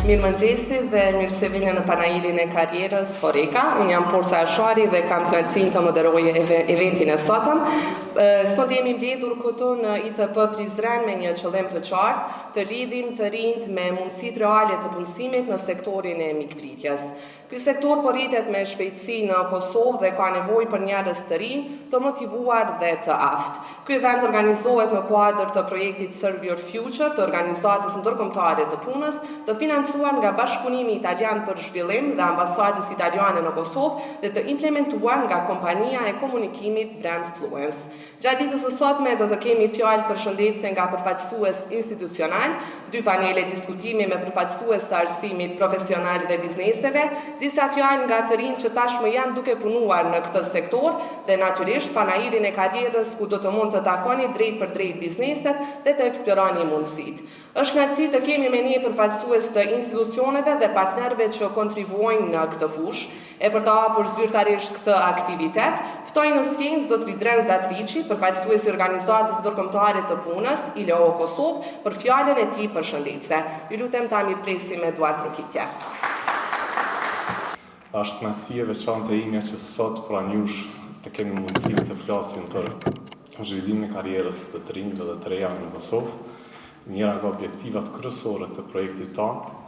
Mirëmëngjesi dhe mirësevini në panairin e karrierës Horeca. Unë jam Forca Ashari dhe kam kënaqësinë të moderoj eventin e sotëm. Sot jemi mbledhur këtu në ITP Prizren me një qëllim të qartë, të lidhim të rinjt me mundësitë reale të punësimit në sektorin e mikpritjes. Ky sektor po rritet me shpejtësi në Kosovë dhe ka nevojë për njerëz të rinj, të motivuar dhe të aftë. Ky event organizohet në kuadër të projektit Serve Your Future të Organizatës Ndërkombëtare të Punës, të financuar nga Bashkëpunimi Italian për Zhvillim dhe Ambasadës Italiane në Kosovë dhe të implementuar nga Kompania e Komunikimit Brandfluence. Gjatë ditës së sotme do të kemi fjalë përshëndetje nga përfaqësues institucional, 2 panele diskutimi me përfaqësues të arsimit profesional dhe bizneseve, disa fjalë nga të rinj që tashmë janë duke punuar në këtë sektor dhe natyrisht panairin e karrierës ku do të mund të takoni drejt për drejt bizneset dhe të eksploroni mundësitë. Është kënaqësi të kemi me një përfaqësues të institucioneve dhe partnerëve që kontribuojnë në këtë fushë. E për të hapur zyrtarisht këtë aktivitet, ftoj në skencë Zotri Dren Zatriçi, përfaqësuesi i Organizatës Ndërkombëtare të Punës, ILO Kosovë, për fjalën e tij përshëndetëse. Ju lutem ta mirëpresim me duar trokitje. Është kënaqësi e veçantë e imja që sot pranë jush të kemi mundësinë të flasim për zhvillimin e karrierës të rinjve dhe të reja në Kosovë, njëra nga objektivat kryesore të projektit tonë,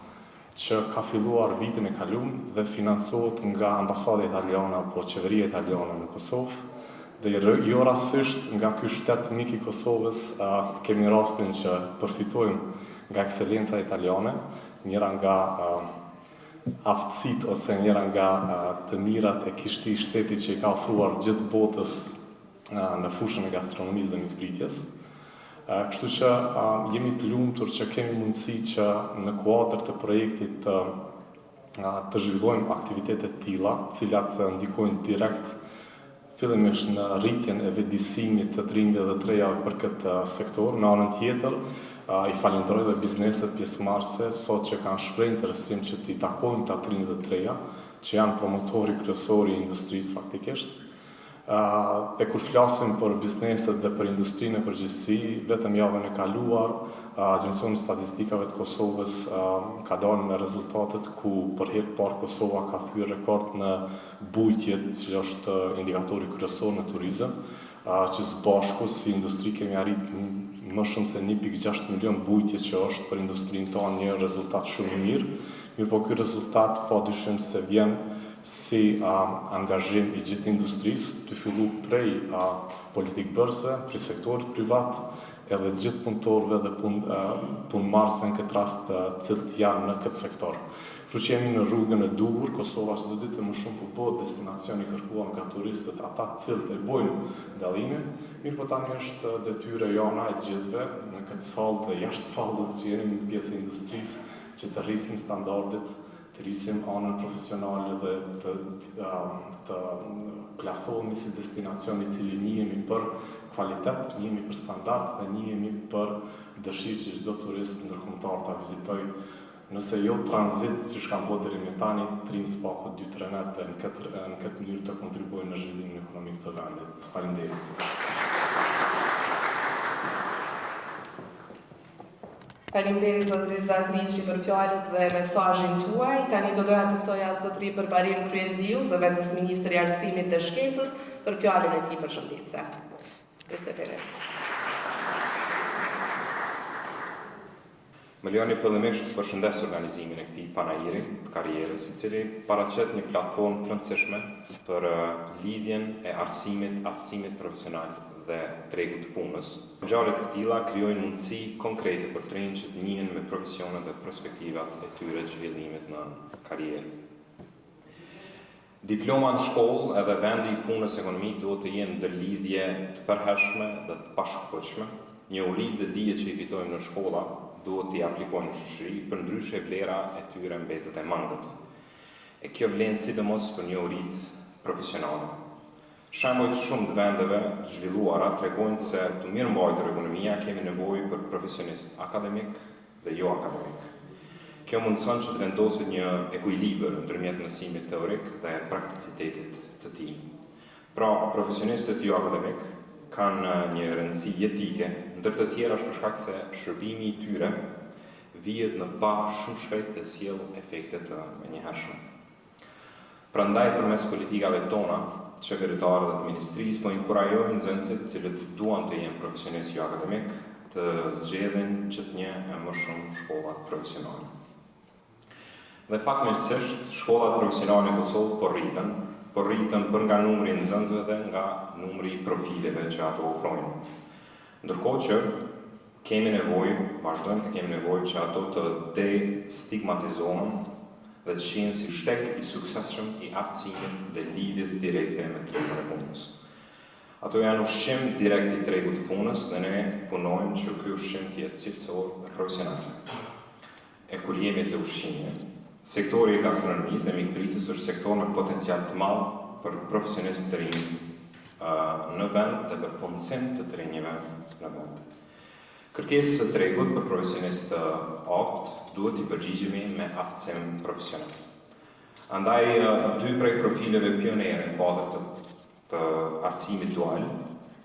që ka filluar vitin e kaluar dhe financohet nga Ambasada Italiane apo Qeveria Italiane në Kosovë. Dhe jo rastësisht nga ky shtet mik i Kosovës kemi rastin që përfitojmë nga ekscelenca italiane, njëra nga aftësitë ose njëra nga të mirat e kishti i shtetit që i ka ofruar gjithë botës në fushën e gastronomisë dhe mikpritjes. Kështu që jemi të lumtur që kemi mundësi që në kuadër të projektit të zhvillojmë aktivitete të tilla, të cilat ndikojnë direkt fillimisht në rritjen e vetëdijësimit të rinjve dhe të rejave për këtë sektor. Në anën tjetër, i falenderoj dhe bizneset pjesëmarrëse sot që kanë shprehur interesim që t'i takojmë të rinjve dhe të reja, që janë promotori kryesor i industrisë faktikisht. Dhe kur flasim për bizneset dhe për industrinë e përgjithësi, vetëm javën e kaluar, Agjencioni i Statistikave të Kosovës ka dalë me rezultatet ku për herë të parë Kosova ka thyer rekord në bujtjet, që është indikatori kryesor në turizëm, që së bashku si industri kemi arritur më shumë se 1.6 milion bujtje, që është për industrinë tonë një rezultat shumë i mirë. Mirë po ky rezultat padyshim se vjen si angazhim i gjithë industrisë, të fillu prej politikë bërse, prej sektorit privat, edhe gjithë punëtorëve dhe punëmarrësve në këtë rast cilët janë në këtë sektor. Kështu që jemi në rrugën e duhur, Kosova çdo ditë më shumë po bëhet destinacion i kërkuar nga turistët, ata cilët e bojnë dallimin, mirë po tani është detyrë jona e gjithëve në këtë sallë dhe jashtë sallës që jemi në pjesë e industrisë që të rrisim standardet, të rrisim anën profesionale dhe të plasohemi si destinacion i cili njihemi për kvalitet, njihemi për standard dhe njihemi për dëshirë që çdo turist ndërkombëtar ta vizitojë, nëse jo tranzit siç kanë bërë deri më tani, trim spaku 2-3 net dhe në këtë mënyrë të kontribuojnë në zhvillimin ekonomik të vendit. Faleminderit. Faleminderit Zotri Zatriçi për fjalët dhe mesazhin tuaj. Tani do doja të ftoja Zotri Përparim Kryeziu, zëvendës ministri i Arsimit dhe Shkencës, për fjalën e tij përshëndetëse. Më lejoni fillimisht të përshëndes organizimin e këtij panairi të karrierës, i cili paraqet një platformë të rëndësishme për lidhjen e arsimit, aftësimit profesional dhe tregut të punës. Ngjarjet e tilla krijojnë mundësi konkrete për të rinj që të njihen me profesionet dhe perspektivat e tyre të zhvillimit në karrierë. Diploma në shkollë edhe vendi i punës ekonomik duhet të jenë ndërlidhje të përhershme dhe të pashkëpuqshme. Njohuritë dhe dijet që i fitojmë në shkolla duhet t'i aplikojnë në shoqëri, përndryshe vlera e tyre mbetet e mangët. E kjo vlen sidomos për njohuritë profesionale. Shembuj të shumë të vendeve të zhvilluara tregojnë se të mirëmbajtur ekonomia kemi nevojë për profesionist akademik dhe jo akademik. Kjo mundëson që të vendoset një ekuilibër ndërmjet mësimit teorik dhe prakticitetit të tij. Pra, profesionistët jo akademik kanë një rëndësi jetike, ndër të tjera është për shkak se shërbimi i tyre vihet në pa shumë shpejt të sjellë efekte të menjëhershme. Prandaj përmes politikave tona, qeveritarët dhe të ministrisë po inkurajojnë nxënësit cilët duan të jenë profesionistë jo akademik të zgjedhin gjithnjë e më shumë shkollat profesionale. Dhe fatmirësisht, shkollat profesionale në Kosovë po rritën për nga numri i nxënësve dhe nga numri i profileve që ato ofrojnë. Ndërkohë që vazhdojmë të kemi nevojë që ato të destigmatizohen dhe të shihen si shtek i suksesshëm i aftësimit dhe lidhjes direkte me tjetër e punës. Ato janë ushqim direkt i tregut të punës dhe ne punojmë që ky ushqim të jetë cilësor dhe profesional. E kur jemi të ushqimit, sektori i gastronomisë dhe mikpritjes është sektor me potencial të madh për profesionistë të rinj në vend dhe për punësim të rinjve në vend. Kërkesës së tregut për profesionistë të aftë duhet i përgjigjemi me aftësim profesional. Andaj, dy prej profileve pionere në kuadër të arsimit dual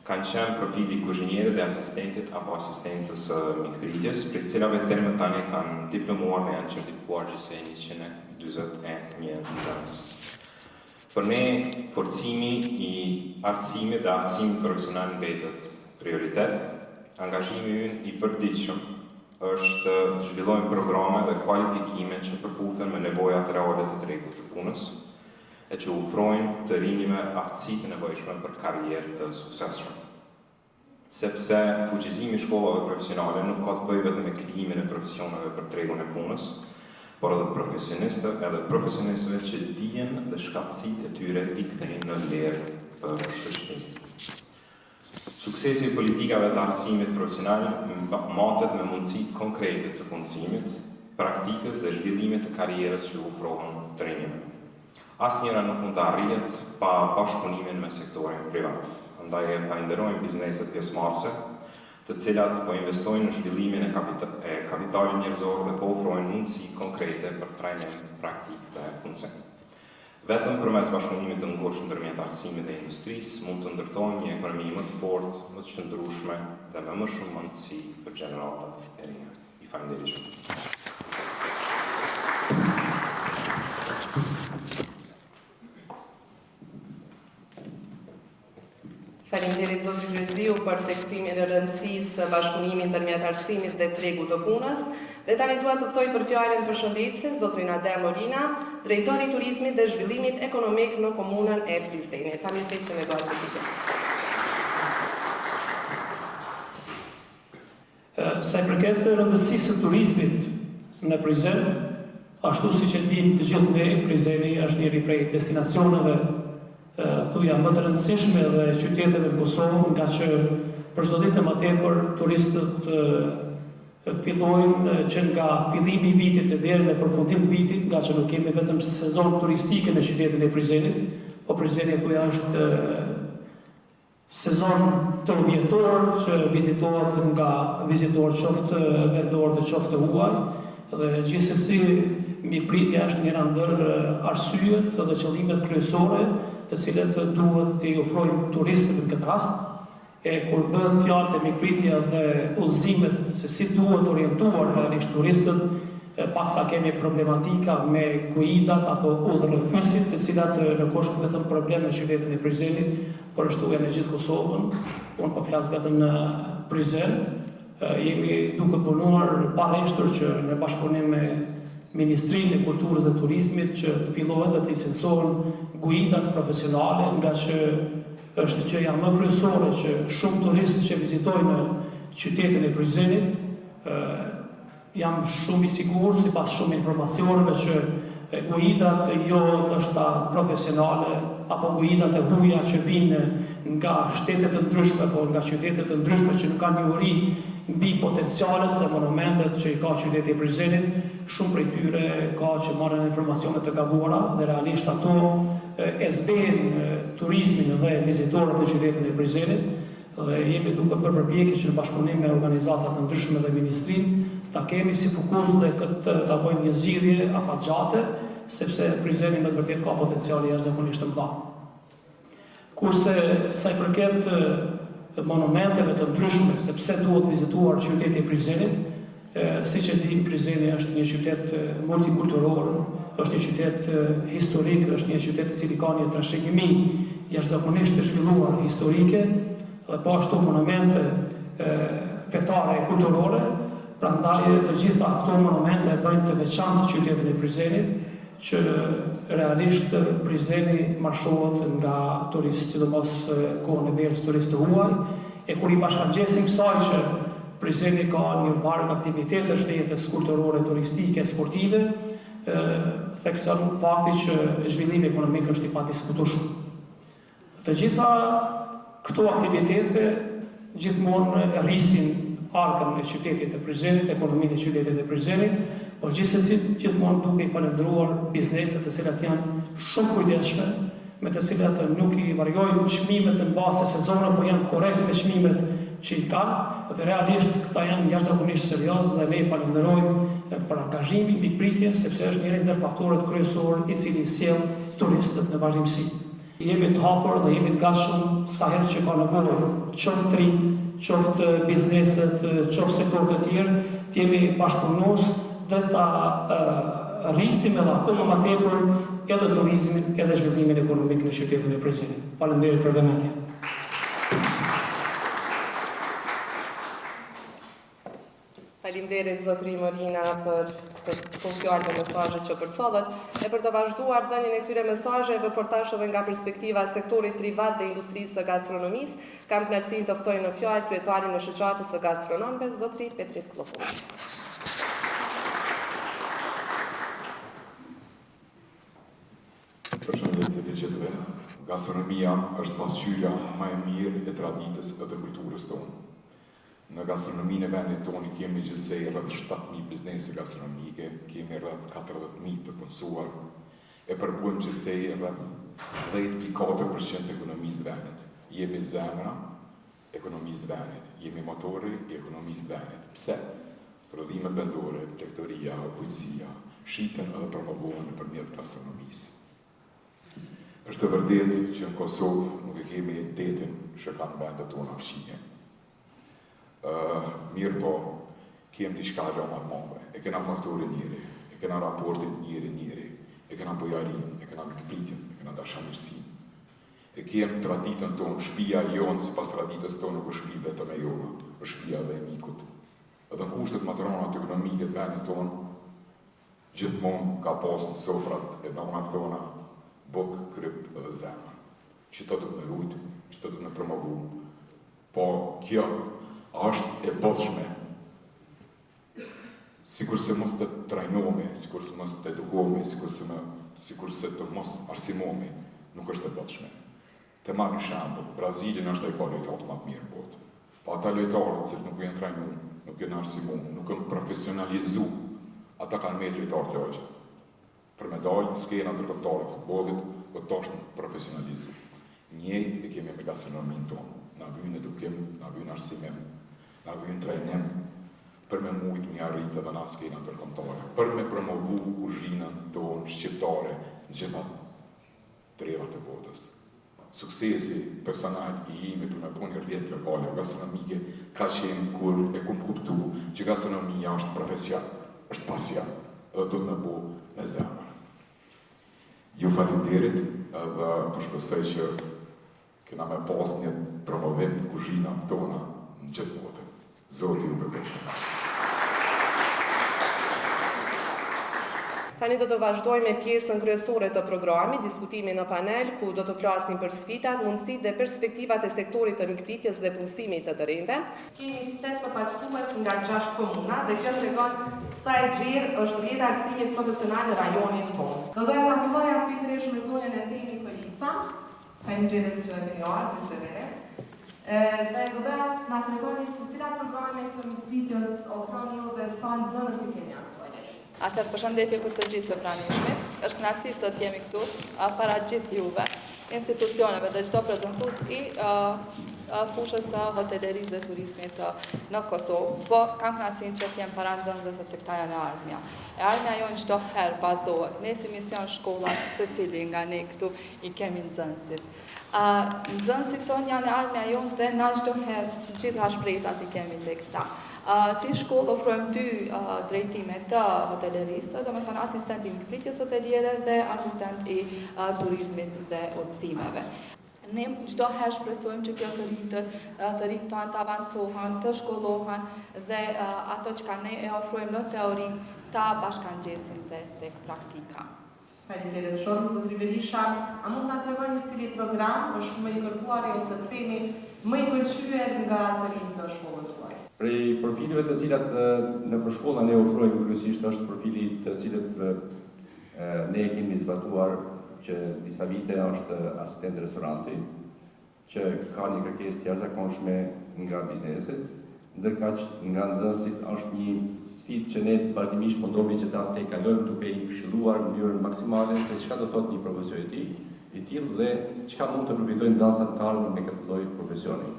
kanë qenë profili kuzhinierit dhe asistentit apo asistentës mikpritjes, për të cilave termë tani kanë diplomuar dhe janë certifikuar gjithsej 141 nxënës. Për ne, forcimi i arsimit dhe aftësimit profesional mbetet prioritet. Angazhimi ynë i përditshëm është të zhvillojmë programe dhe kualifikime që përputhen me nevojat reale të tregut të punës e që ofrojnë të rinjve aftësitë e nevojshme për karrierë të suksesshme. Sepse fuqizimi i shkollave profesionale nuk ka të bëjë vetëm me krijimin e profesioneve për tregun e punës, por edhe profesionistëve që dijen dhe shkatësitë e tyre i kthejnë në vlerë për shoqërinë. Suksesi i politikave të arsimit profesional matet me mundësi konkrete të punësimit, praktikës dhe zhvillimit të karrierës që ofrohen të rinjve. Asnjëra nuk mund të arrihet pa bashkëpunimin me sektorin privat. Andaj e falenderojmë bizneset pjesëmarrëse, të cilat po investojnë në zhvillimin e kapitalit njerëzor dhe po ofrojnë mundësi konkrete për trajnim praktik dhe punësim. Vetëm përmes bashkëpunimit të ngushtë ndërmjet arsimit dhe industrisë mund të ndërtojmë një ekonomi më të fortë, më të qëndrueshme dhe me më shumë mundësi për gjeneratat e rinj. I falenderoj shumë. Faleminderit Zotri Kryziu për theksimin e rëndësisë së bashkëpunimit ndërmjet arsimit dhe tregut të punës. Dhe tani dua të ftoj për fjalën përshëndetëse zotrin Adem Molina, drejtori i turizmit dhe zhvillimit ekonomik në komunën e Prizrenit. Tani flisë me dorë të tij. Sa i përket rëndësisë së turizmit në Prizren, ashtu siç e dimë të gjithë ne, Prizreni është njëri prej destinacioneve thuja më të rëndësishme dhe qyteteve në Kosovë, nga që për çdo ditë më tepër turistët fillojnë që nga fillimi i vitit deri në përfundim të vitit, nga që nuk kemi vetëm sezon turistike në qytetin e Prizrenit, po Prizreni thuja është sezon tërmjetor që vizitohet nga vizitorë qoftë vendor dhe qoftë huaj, dhe gjithsesi mikpritja është njëra ndër arsyet dhe qëllimet kryesore të cilët duhet t'i ofrojmë turistëve në këtë rast. Kur bëhet fjalë te mikpritja dhe udhëzimet se si duhet orientuar realisht turistët, paksa kemi problematika me guidat apo udhërrëfysit, të cilat nuk është vetëm problem në qytetin e Prizrenit, por është në gjithë Kosovën. Unë po flas vetëm në Prizren. Jemi duke punuar pareshtur që në bashkëpunim me Ministrinë e Kulturës dhe Turizmit që të fillohet dhe të licencohen guidat profesionale, nga që është gjëja më kryesore që shumë turistë që vizitojnë qytetin e Prizrenit jam shumë i sigurt sipas shumë informacioneve që guidat jo ndoshta profesionale apo guidat e huaja që vinë nga shtete të ndryshme apo nga qytete të ndryshme që nuk kanë njohuri mbi potencialet dhe monumentet që i ka qyteti i Prizrenit, shumë prej tyre ka që marrin informacione të gabuara dhe realisht ato e zbejnë turizmin dhe vizitorët në qytetin e Prizrenit, dhe jemi duke bërë përpjekje që në bashkëpunim me organizata të ndryshme dhe ministrinë ta kemi si fokus dhe këtë ta bëjmë një zgjidhje afatgjate, sepse Prizreni me të vërtetë ka potencial jashtëzakonisht të madh. Kurse sa i përket monumenteve të ndryshme, sepse duhet vizituar qyteti i Prizrenit, Si që dim, Prizreni është një qytet multikulturor, është një qytet historik, është një qytet i cili ka një trashëgimi jashtëzakonisht të zhvilluar historike dhe po ashtu monumente fetare e kulturore, prandaj të gjitha këto monumente bëjnë të veçantë qytetin e Prizrenit, që realisht Prizreni marshohet nga turistë, sidomos kohën e verës turistë të huaj, e kur i bashkangjesim kësaj që Prizreni ka një varg aktivitetesh të jetës kulturore, turistike, sportive, thekson fakti që zhvillimi ekonomik është i padiskutueshëm. Të gjitha këto aktivitete gjithmonë rrisin arkën e qytetit të Prizrenit, ekonominë e qytetit të Prizrenit, por gjithsesi gjithmonë duke i falendëruar bizneset të cilat janë shumë kujdesshme, me të cilat nuk i variojnë çmimet në bazë të sezonit, por janë korrekt me çmimet që i kanë, dhe realisht këta janë jashtëzakonisht serioz dhe ne i falenderojmë për angazhimin mbi pritjen, sepse është njëri ndër faktorët kryesorë i cili sjell turistët në vazhdimsi. Jemi të hapur dhe jemi të gatshëm sa herë që ka nevojë, qoftë trim, qoftë bizneset, qoftë sektorë të tjerë, të jemi bashkëpunues dhe ta rrisim edhe akoma më tepër edhe turizmin, edhe zhvillimin ekonomik në qytetin e Prizrenit. Faleminderit për vëmendje. Faleminderit zotëri Morina për këto fjalë dhe mesazhet që përcollet, e për të vazhduar dhënien e këtyre mesazheve portash edhe nga perspektiva e sektorit privat dhe industrisë së gastronomisë, kam kënaqësinë të ftoj në fjalë kryetarin e shoqatës së gastronomëve, zotëri Petrit Klopulli. Përshëndetje të gjithëve. Gastronomia është pasqyrja më e mirë e traditës dhe kulturës tonë. Në gastronominë e vendit tonë kemi gjithsej rreth 7.000 biznese gastronomike, kemi rreth 40.000 të punësuar, e përpunë gjithsej rreth 10.4% të ekonomisë të vendit. Jemi zemra ekonomisë të vendit, jemi motori i ekonomisë të vendit. Pse? Prodhimet vendore, tregtoria, bujqësia, shihen edhe promovohen nëpërmjet gastronomisë. Është e vërtetë që në Kosovë nuk e kemi detin që kanë vendet tona fshije. Mirë po, kemi diçka më të madhe. E kena faktorin njëri, e kena raportin njëri, e kena bojarin, e kena mikpritjen, e kena dashamirësinë. E kemi traditën tonë, shtëpia jonë sipas traditës tonë nuk është shtëpi vetëm e jona, është shtëpia dhe e mikut. Edhe në kushtet matërona ekonomike të vendit tonë, gjithmonë ka pas në sofrat e nonave tona buk, kryp dhe zemër. Që të me rujt, që të me promovu. Po kjo është e bollshme. Sikur se mos të trajnohemi, sikur se mos të edukohemi, sikur se të mos arsimohemi, nuk është e bollshme. Të marr një shembull, Brazilin është ai ka lojtarët më të mirë në botë. Po ata lojtarët që nuk janë trajnuar, nuk janë arsimohur, nuk janë profesionalizuar, ata kanë me lojtarë të lojë. Për me dalë në skena ndërkombëtare të futbollit, po të është profesionalizuar. Njëjtë e kemi me gastronominë tonë. Na vjen edukim, na vjen arsimim, na vjen trajnim për me mujt me arrit edhe na skena ndërkombëtare, për me promovu kuzhinën tonë shqiptare në gjitha trevat e botës. Suksesi personal i imi për me punë një rrjet lokale gastronomike ka qenë kur e kum kuptu që gastronomia është profesion, është pasion, edhe do të me bu në zemër. Ju faleminderit edhe përshpresoj që kena me pas një promovim të kuzhina tona në gjithë botën. Zoti ju përshëndet. Tani do të vazhdojmë me pjesën kryesore të programit, diskutimin në panel, ku do të flasim për sfidat, mundësitë dhe perspektivat e sektorit të mikpritjes dhe punësimit të të rinjve. Kemi 8 përfaqësues nga 6 komuna dhe kjo tregon sa e gjerë është rrjeti i arsimit profesional në rajonin tonë. Do doja ta filloja pikërisht me zonën e Themi Kolica. Faleminderit që e keni ardhur së vere. Dhe do doja na tregoni se cilat programe të mikpritjes ofroni ju dhe sa nxënës i keni aktualisht. Atër përshëndetje për të gjithë të pranishmit, është kënaqësi sot jemi këtu para gjithë juve, institucioneve dhe çdo prezantues i fushës së hotelerisë dhe turizmit në Kosovë, po kam kënaqësinë që t'jem para nxënësve sepse këta janë e ardhmja. E ardhmja jonë çdo herë bazohet, ne si mision shkolla, secili nga ne këtu i kemi nxënësit. Nxënësit tonë janë e ardhmja jonë dhe na çdo herë gjitha shpresat i kemi tek ta. Si shkollë ofrojmë 2 drejtime të hotelerisë, do me thënë asistent i mikpritjes hoteliere dhe asistent i turizmit dhe udhëtimeve. Ne çdo herë shpresojmë që kjo të rritë të avancohen, të shkollohen dhe ato që ne e ofrojmë në teori ta bashkangjesin dhe tek praktika. Faleminderit shumë, zotri Berisha. A mund ta tregoni cili program është më i kërkuari ose themi më i pëlqyer nga të rinjt në shkollën tuaj? Prej profileve të cilat në përshkolla ne ofrojmë kryesisht është profili të cilët ne kemi zbatuar që disa vite është asistent restoranti, që ka një kërkesë të jashtëzakonshme nga bizneset, ndërkaq nga nxënësit është një sfidë që ne vazhdimisht mundohemi që ta tejkalojmë duke i këshilluar në mënyrë maksimale se çka do thotë një profesion i tillë dhe çka mund të përfitojnë nxënësat të ardhur me këtë lloj profesioni.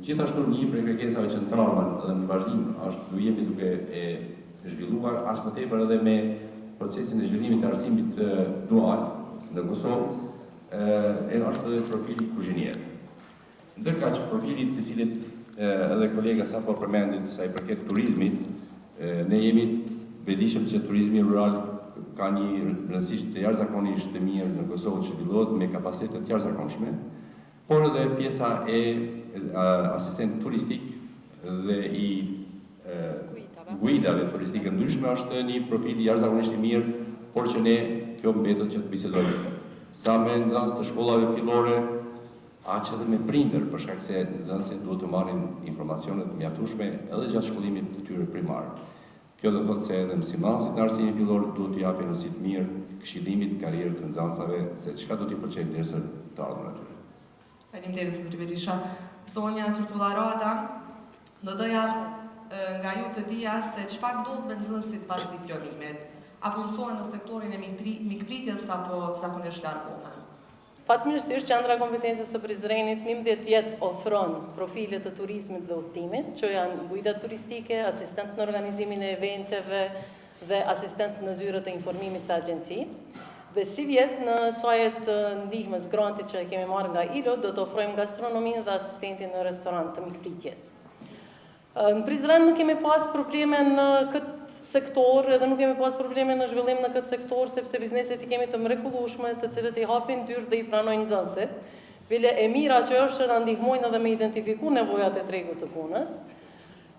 Gjithashtu një prej kërkesave që ndrohen edhe në vazhdim është do jemi duke e zhvilluar as më tepër edhe me procesin e zhvillimit të arsimit dual në Kosovë është edhe profili kuzhinier. Ndërkaq profili të cilit edhe kolega sapo përmendi sa i përket turizmit, ne jemi vetëdijshëm se turizmi rural ka një rëndësi të jashtëzakonisht të mirë në Kosovë që zhvillohet me kapacitete të jashtëzakonshme, por edhe pjesa e asistent turistik dhe i guidave turistike ndryshme është një profil jashtëzakonisht i mirë, por që ne kjo mbetet që të bisedojmë. Sa me nxënës të shkollave fillore, aq edhe me prindër, për shkak se nxënësit duhet të marrin informacionet mjaftueshme edhe gjatë shkollimit të tyre primar. Kjo do thotë se edhe mësimdhënësit në arsimin fillor duhet t'i japin rëndësi të mirë këshillimit karrierë të nxënësave se çka do t'i pëlqejë nesër të ardhmen aty. Faleminderit zotri Berisha. Sonja Turtullarada, do doja nga ju të dija se çfarë ndodh me nxënësit pas diplomimit. A punësohen në sektorin e mikpritjes apo zakonisht largohen? Fatmirësisht, Qendra Kompetencës së Prizrenit 11 vjet ofron profile të turizmit dhe udhëtimit, që janë guida turistike, asistent në organizimin e eventeve dhe asistent në zyrët e informimit të agjenci. Dhe si vjet në sojet ndihmës grantit që kemi marrë nga ILO, do të ofrojmë gastronominë dhe asistentin në restorant të mikpritjes. Në Prizren nuk kemi pas probleme në këtë sektor, edhe nuk kemi pas probleme në zhvillim në këtë sektor, sepse bizneset i kemi të mrekullueshme, të cilët i hapin dyrë dhe i pranojnë nxënësit. Bile e mira që është që na ndihmojnë edhe me identifiku nevojat e tregut të punës.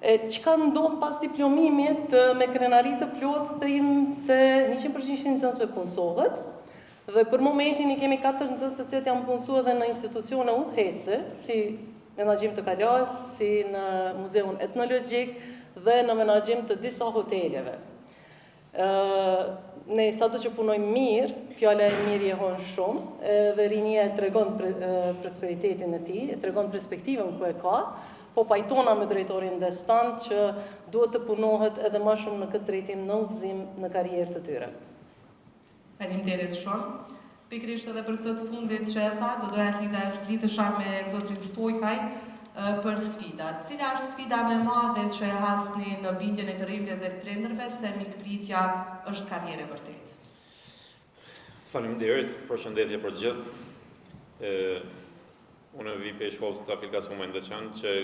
Çka ndodh pas diplomimit me krenari të plotë, thëjmë se 100% nxënësve punësohet. Dhe për momentin i kemi 4 nxënës të cilët janë punësuar edhe në institucione udhëheqëse, si menaxhim të kalas, si në muzeun etnologjik dhe në menaxhim të disa hoteleve. Ne sado që punojmë mirë, fjala e mirë jehon shumë, dhe rinia e tregon prosperitetin e tij, e tregon perspektivën ku e ka, po pajtona me drejtorin Destan që duhet të punohet edhe më shumë në këtë drejtim në udhëzim në karrierë të tyre. Faleminderit shumë. Pikërisht edhe për këtë të fundit që e tha, do doja të lidhesha me zotrin Stojkaj për sfidat. Cila është sfida më e madhe që e hasni në bindjen e të rinjve dhe prindërve se mikpritja është karrierë vërtet? Faleminderit, përshëndetje për gjithë. Unë vi për shkollës trafik gastronomi Ndeqan që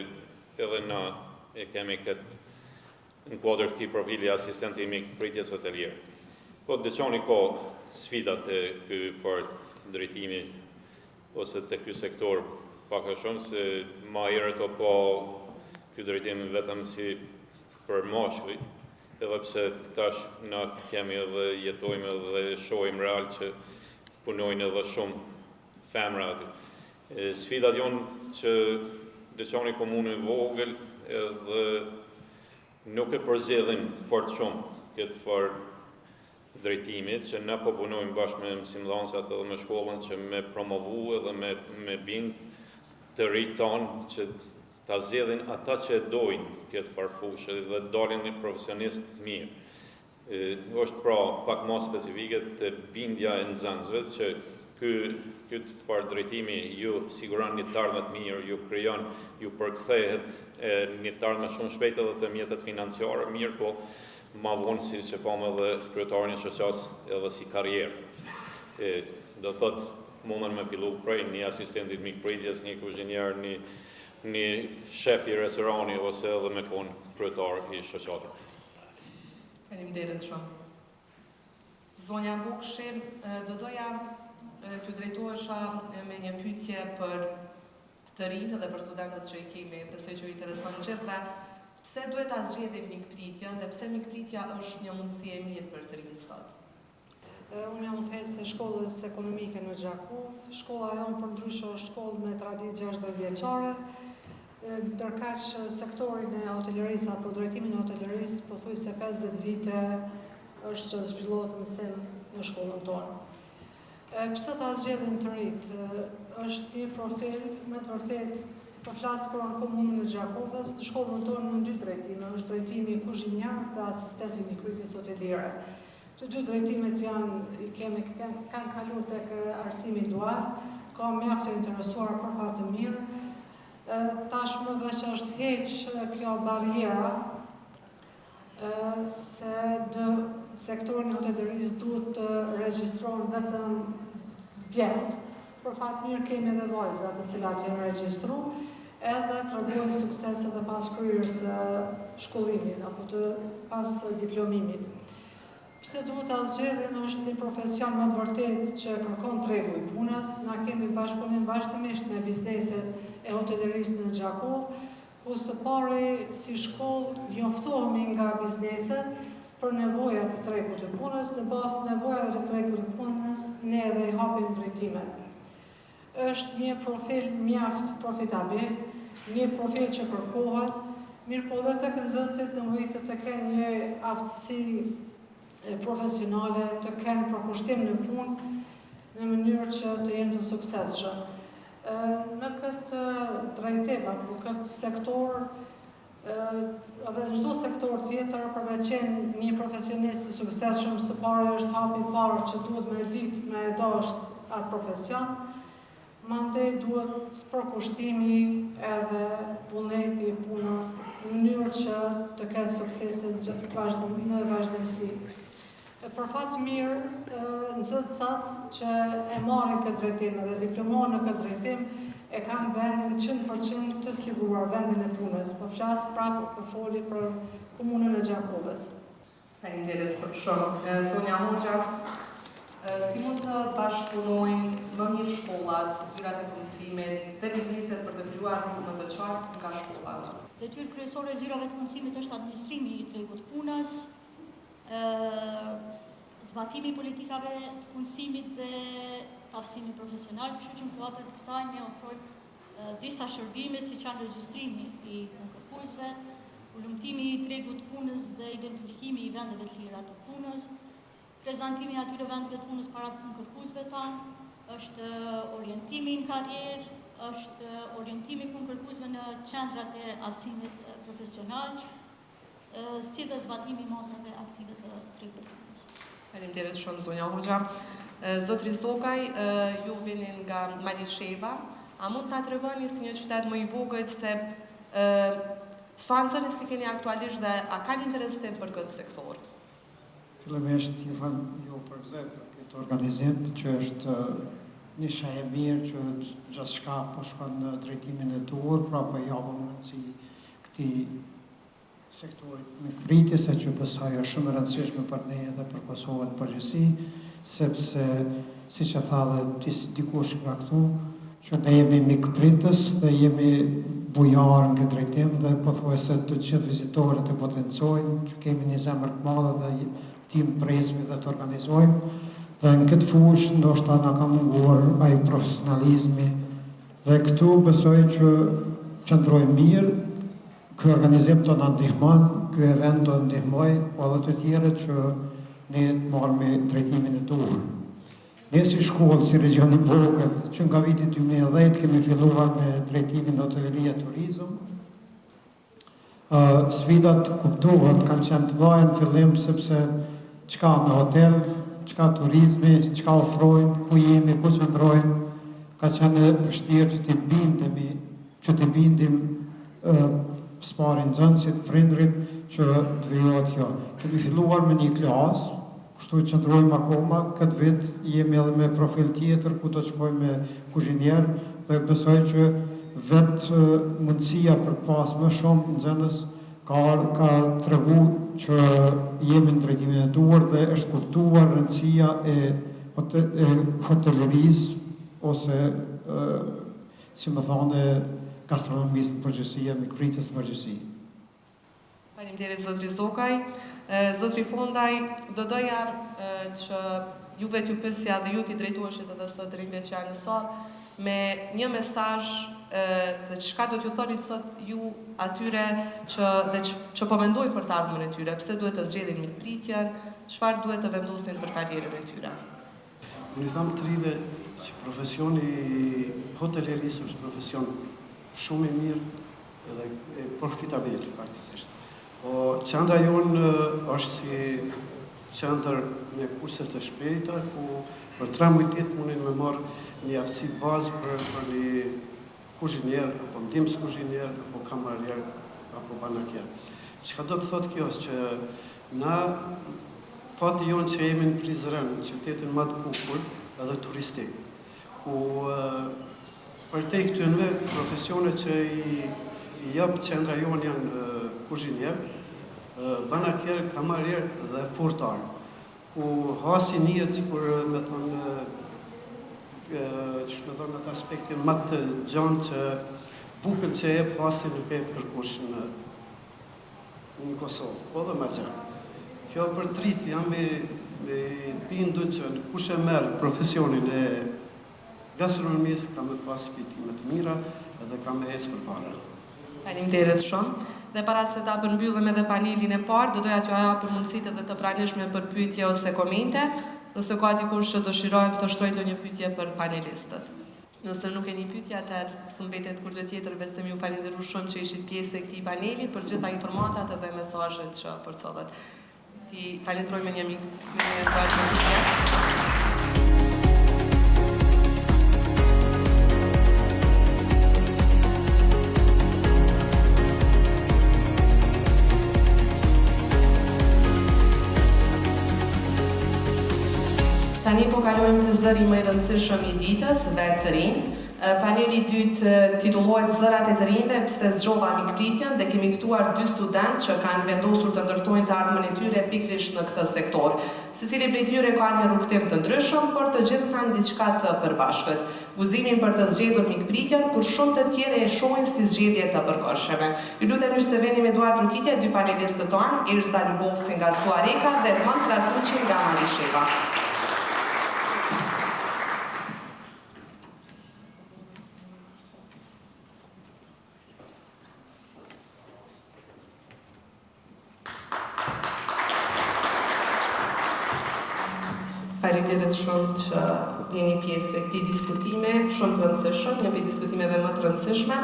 edhe na e kemi këtë në kuadër këtij profili asistenti i mikpritjes hotelier. Po Ndeqani ka sfidat e ky fort drejtimi ose të ky sektor pak a shumë se ma herët po ky drejtim vetëm si për mashkull, edhe pse tash na kemi edhe jetojmë edhe shohim real që punojnë edhe shumë femra aty. Sfidat jonë që Ndeqani komunë e vogël edhe nuk e përzgjedhin fort shumë këtë fort drejtimit që ne po punojmë bashkë me mësimdhënësat edhe me shkollën që me promovu edhe me bind të rinjt tanë që ta zgjedhin ata që e dojnë këtë farfushë dhe dalin një profesionist mirë. Është pra pak më specifike të bindja e nxënësve që këtë farë drejtimi ju siguron një të ardhme të mirë, ju krijon, ju përkthehet një të ardhme shumë shpejt edhe të mjetet financiare mirë, po ma vonë si që kam edhe kryetarin e shoqës edhe si karrierë. Do thotë mundën me fillu prej një asistentit mikpritjes, një kuzhinier, një një shef i restorani ose edhe me konë kryetar i shoqatës. Faleminderit shumë. Zonja Bukshi, do doja t'ju drejtohesha me një pyetje për të rinj dhe për studentët që i kemi, besoj që ju intereson gjithëve. Pse duhet ta zgjedhim mikpritjen dhe pse mikpritja është një mundësi e mirë për të rinjt sot? Unë jam thjesht e shkollës ekonomike në Gjakov. Shkolla jonë përndryshe është shkollë me traditë 60 vjeçare, ndërkaq sektorin e hotelerisë apo drejtimin e hotelerisë pothuajse 50 vite është që zhvillohet mësim në shkollën tonë. Pse ta zgjedhin të rinjt? Është një profil me të vërtetë po flas për komunën e Gjakovës, të shkollën tonë në 2 drejtime, është drejtimi kuzhinier dhe asistenti mikpritjes hoteliere. Të 2 drejtimet kanë kaluar tek arsimi dual, ka mjaft të interesuar për fat të mirë. Tashmë veç është heq kjo barriera se sektorin e hotelerisë duhet të regjistrohen vetëm djemt. Për fat mirë kemi edhe vajza të cilat janë regjistruar, edhe tregojnë suksese dhe pas kryerjes shkollimit apo pas diplomimit. Pse duhet ta zgjedhin? Është një profesion me të vërtetë që kërkon tregu i punës. Na kemi bashkëpunim vazhdimisht me bizneset e hotelerisë në Gjakov, ku së pari si shkollë njoftohemi nga bizneset për nevojat e tregut të punës, në bazë të nevojave të tregut të punës, ne edhe i hapim drejtimet. Është një profil mjaft profitabil, një profil që kërkohet, mirë po dhe tek nxënësit nevojitet të kenë një aftësi profesionale, të kenë përkushtim në punë në mënyrë që të jenë të suksesshëm. Në këtë drejtim apo këtë sektor, edhe në çdo sektor tjetër, për të qenë një profesionist i suksesshëm, së pari është hapi i parë që duhet me ditë me dashur atë profesion. Mandej duhet përkushtimi edhe vullneti i punës në mënyrë që të ketë suksese në vazhdimsi. Për fat mirë, nxënësat që e marrin këtë drejtim dhe diplomohen në këtë drejtim e kanë vendin 100% të siguruar vendin e punës. Po flas prapë për foli për komunën e Gjakovës. Faleminderit shumë. Sonja Hoxha, si mund të bashkëpunojnë më mirë shkollat, zyrat e punësimit dhe bizneset për të krijuar më të qartë nga shkollat? Detyrë kryesore e zyrave të punësimit është administrimi i tregut punës, zbatimi i politikave të punësimit dhe aftësimi profesional, kështu që në kuadër të kësaj ne ofrojmë disa shërbime siç janë regjistrimi i konkursuesve, ulëmtimi i tregut të punës dhe identifikimi i vendeve të lira të punës, prezantimi i atyre vendeve të punës para konkursuesve tanë, është orientimi në karrierë, është orientimi konkursuesve në qendrat e aftësimit profesional, si dhe zbatimi i masave aktive të tregut të punës. Faleminderit shumë zonja Hoxha. Zotri Zokaj, ju vini nga Malisheva, a mund ta tregoni si një qytet më i vogël se sa nxënës si keni aktualisht dhe a kanë interesim për këtë sektor? Fillimisht ju përgëzoj për këtë organizim që është një shaj e mirë që gjithçka po shkon në drejtimin e duhur, pra po japim mundësi këtij sektorit mikpritjes, se që besoj është shumë e rëndësishme për ne edhe për Kosovën në përgjithësi, sepse siç e tha dhe dikush nga këtu, që ne jemi mikpritës dhe jemi bujar në këtë drejtim dhe pothuajse të gjithë vizitorët e potencojnë që kemi një zemër të madhe dhe tim presmi dhe të organizojmë, dhe në këtë fushë ndoshta na ka munguar ai profesionalizmi dhe këtu besoj që qëndrojmë mirë. Ky organizim të na ndihmon, ky event do ndihmoj, po edhe të tjerët që ne të marrim drejtimin e duhur. Ne si shkollë, si region i vogël, që nga viti 2010 kemi filluar me drejtimin hoteleria turizëm. Sfidat kuptohet kanë qenë të mëdha në fillim sepse çka në hotel, çka turizmi, çka ofrojnë, ku jemi, ku qëndrojmë, ka qenë vështirë që të bindim spari nxënësit, prindrit që të vijohet kjo. Kemi filluar me një klasë, kështu që qëndrojmë akoma, këtë vit jemi edhe me profil tjetër, ku do të shkojmë me kuzhinier, dhe besoj që vetë mundësia për pas më shumë nxënës ka tregu që jemi në drejtimin e duhur dhe është kuptuar rëndësia e hotelerisë ose si më thone gastronomisë në përgjithësi e mikpritjes në përgjithësi. Faleminderit zotri Zokaj. Zotri Fondaj, do doja që juve t'ju pyesja dhe ju t'i drejtueshit edhe sot rinjve që janë në salë me një mesazh dhe çka do t'ju thoni sot ju atyre që po mendojnë për të ardhmen e tyre, pse duhet të zgjedhin mikpritjen, çfarë duhet të vendosin për karrierën e tyre. Unë i tham të rive që profesioni hotelerisë është profesion shumë i mirë edhe e profitabil faktikisht. Po qendra jonë është si qendër me kurse të shpejta ku për 13 ditë mundin me marrë një aftësi bazë për një kuzhinier, apo ndihmës kuzhinier, apo kamarilier, apo banakier. Çka do të thotë kjo është që na fati jonë që jemi në Prizren, qytetin më të bukur edhe turistik, ku për te këtynve profesione që i jap qendra jonë janë kuzhinier, banakier, kamarilier dhe furtar, ku hasi njët sikur me thonë që me thonë atë aspektin më të gjanë që bukën që e pasi nuk e kërkush në Kosovë, po dhe më gjanë. Kjo për trit jam me bindu që në kush e merë profesionin e gastronomisë ka me pas fitimet mira edhe ka me ecë për para. Faleminderit shumë. Dhe para se ta përmbyllim edhe panelin e parë, do doja t'ju japim mundësitë edhe të pranishme për pyetje ose komente. Nëse ka dikush që dëshirojnë të shtrojnë ndonjë pyetje për panelistët. Nëse nuk keni pyetje, atëherë s'm mbetet kurrë tjetër vetëm ju falenderoj shumë që ishit pjesë e këtij paneli për gjitha informatat dhe mesazhet që përcollet. Ti falenderoj me një pyetje. Tani po kalojmë të zëri më i rëndësishëm i ditës dhe të rinjt. Paneli i dytë titullohet Zërat e të rinjve pse zgjodha mikpritjen dhe kemi ftuar 2 studentë që kanë vendosur të ndërtojnë të ardhmen e tyre pikërisht në këtë sektor. Secili prej tyre ka një rrugtim të ndryshëm, por të gjithë kanë diçka të përbashkët. Guximin për të zgjedhur mikpritjen, kur shumë të tjerë e shohin si zgjedhje të përkohshme. Ju lutem mirë se veni me Eduard Rukitje, 2 panelistët tonë, Irza Lubovsi nga Suareka dhe Edmond Krasniqi nga Marisheva. Faleminderit shumë që jeni pjesë e këtij diskutime, shumë të rëndësishëm, një prej diskutimeve më të rëndësishme.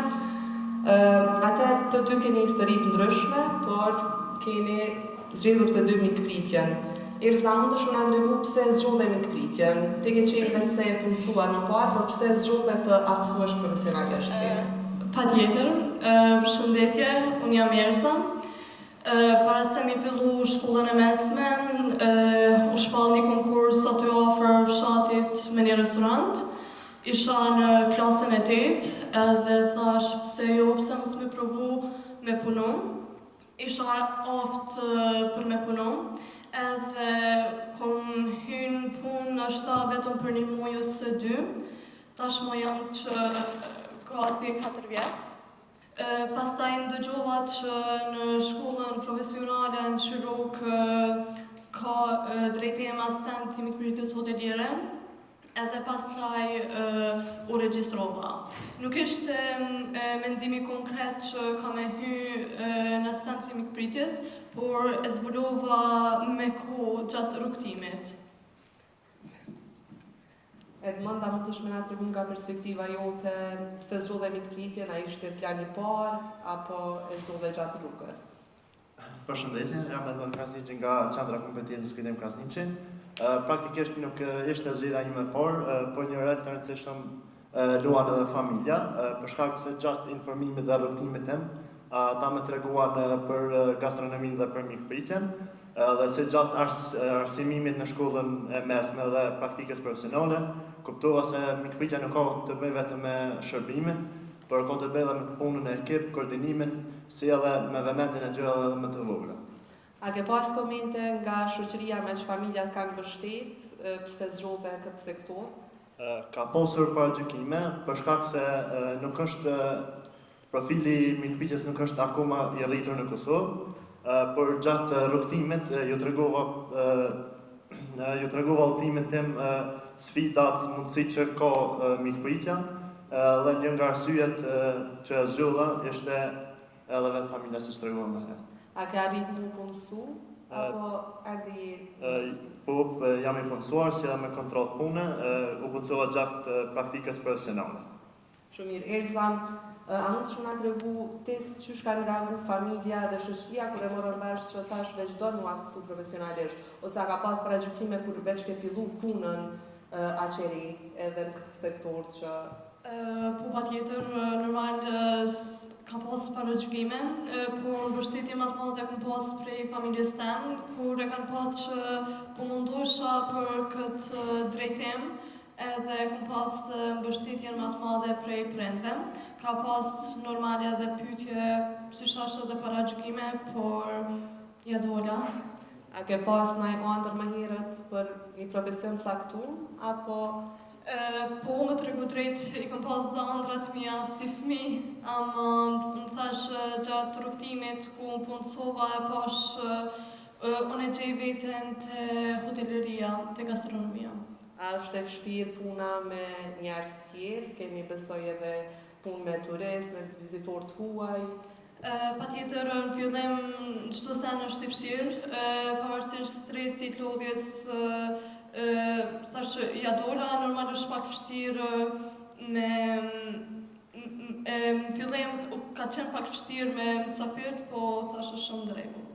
Atëherë të dy keni histori të ndryshme, por keni zgjedhur të dy mikpritjen. Irza, mundesh më na tregu pse zgjodhe mikpritjen? Ti ke qenë vetë se e punësuar më parë, por pse zgjodhe të aftësuesh profesionalisht? Patjetër. Përshëndetje, unë jam Irza. Para se mi fillu shkollën e mesme, u shpall një konkurs aty afër fshatit me një restorant. Isha në klasën e 8 edhe thash pse pse mos më provu me punu. Isha aftë për me punu edhe kom hyrë punë ndoshta vetëm për 1 muaj ose 2. Tashmë jam që gati 4 vjet. Pastaj ndëgjova që në shkollën profesionale në Shirok ka drejtim asistent i mikpritjes hoteliere, edhe pastaj u regjistrova. Nuk ishte mendimi konkret që ka me hy në asistent i mikpritjes, por e zbulova me kohë gjatë rrugtimit. Edmond, a mund të shme nga tregu nga perspektiva jote, pse zgjodhe mikpritjen, a ishte plani i parë, apo e zgjodhe gjatë rrugës? Përshëndetje, jam Edmond Krasniqi nga Qendra Kompetencës Kujtim Krasniqi. Praktikisht nuk ishte zgjedhja ime e parë, por një rol të rëndësishëm luan edhe familja, për shkak se gjatë informimit dhe rrugtimit tim, ta më treguan për gastronominë dhe për mikpritjen, dhe se gjatë arsimimit në shkollën e mesme dhe praktikës profesionale, kuptova se mikpritja nuk ka të bëjë vetëm me shërbime, për KTB dhe me punën e ekip, koordinimin, si edhe me vëmendjen e gjërave edhe më të vogla. A ke pas komente nga shoqëria me që familja kanë mbështet pse zgjodhe këtë sektor? Ka pasur paragjykime për shkak se nuk është profili mikpritjes nuk është akoma i rritur në Kosovë, por gjatë rrugtimit ju tregova udhëtimin tim sfidat, mundësi që ka mikpritja, dhe një nga arsyet që zgjodha ishte edhe vetë familja si që tregova më herët. A ke arrit mu punësu? Apo edi... Po, jam i punësuar, si edhe me kontratë pune, u punësova gjatë praktikës profesionale. Shumë mirë, Erzam, a mund të shumë nga të regu qysh kanë reagu familja dhe shoqëria kur e morën vesh që tash veç do mu aftësu profesionalisht, ose a ka pas paragjykime kur veç ke fillu punën aqeri edhe në këtë sektor që... Po patjetër, normal ka pas paragjykime, por mbështetje më të madhe kam pas prej familjes tem, kur e kanë pas që po mundosha për këtë drejtim, edhe kam pas mbështetjen më të madhe prej prindve. Ka pas normal edhe pyetje, si ashtu edhe paragjykime, por ja dola. A ke pas ndonjë ëndër më herët për një profesion saktum, apo... Po, me të regu drejt, i kam pas dhe ëndrat mija si fmi, ama më thash gjatë rrugtimit ku më punësova e pash unë e gjej veten të hotelleria, të gastronomia. A është e vështirë puna me njerëz tjerë? Kemi besoj edhe punë me turist, me vizitor të huaj? Patjetër, në fillim çdo sen është i vështirë, pavarësisht stresit, lodhjes, thash ja dola, normal është pak vështirë me në fillim ka qenë pak vështirë me mësafirt, po tash është shumë drejtë.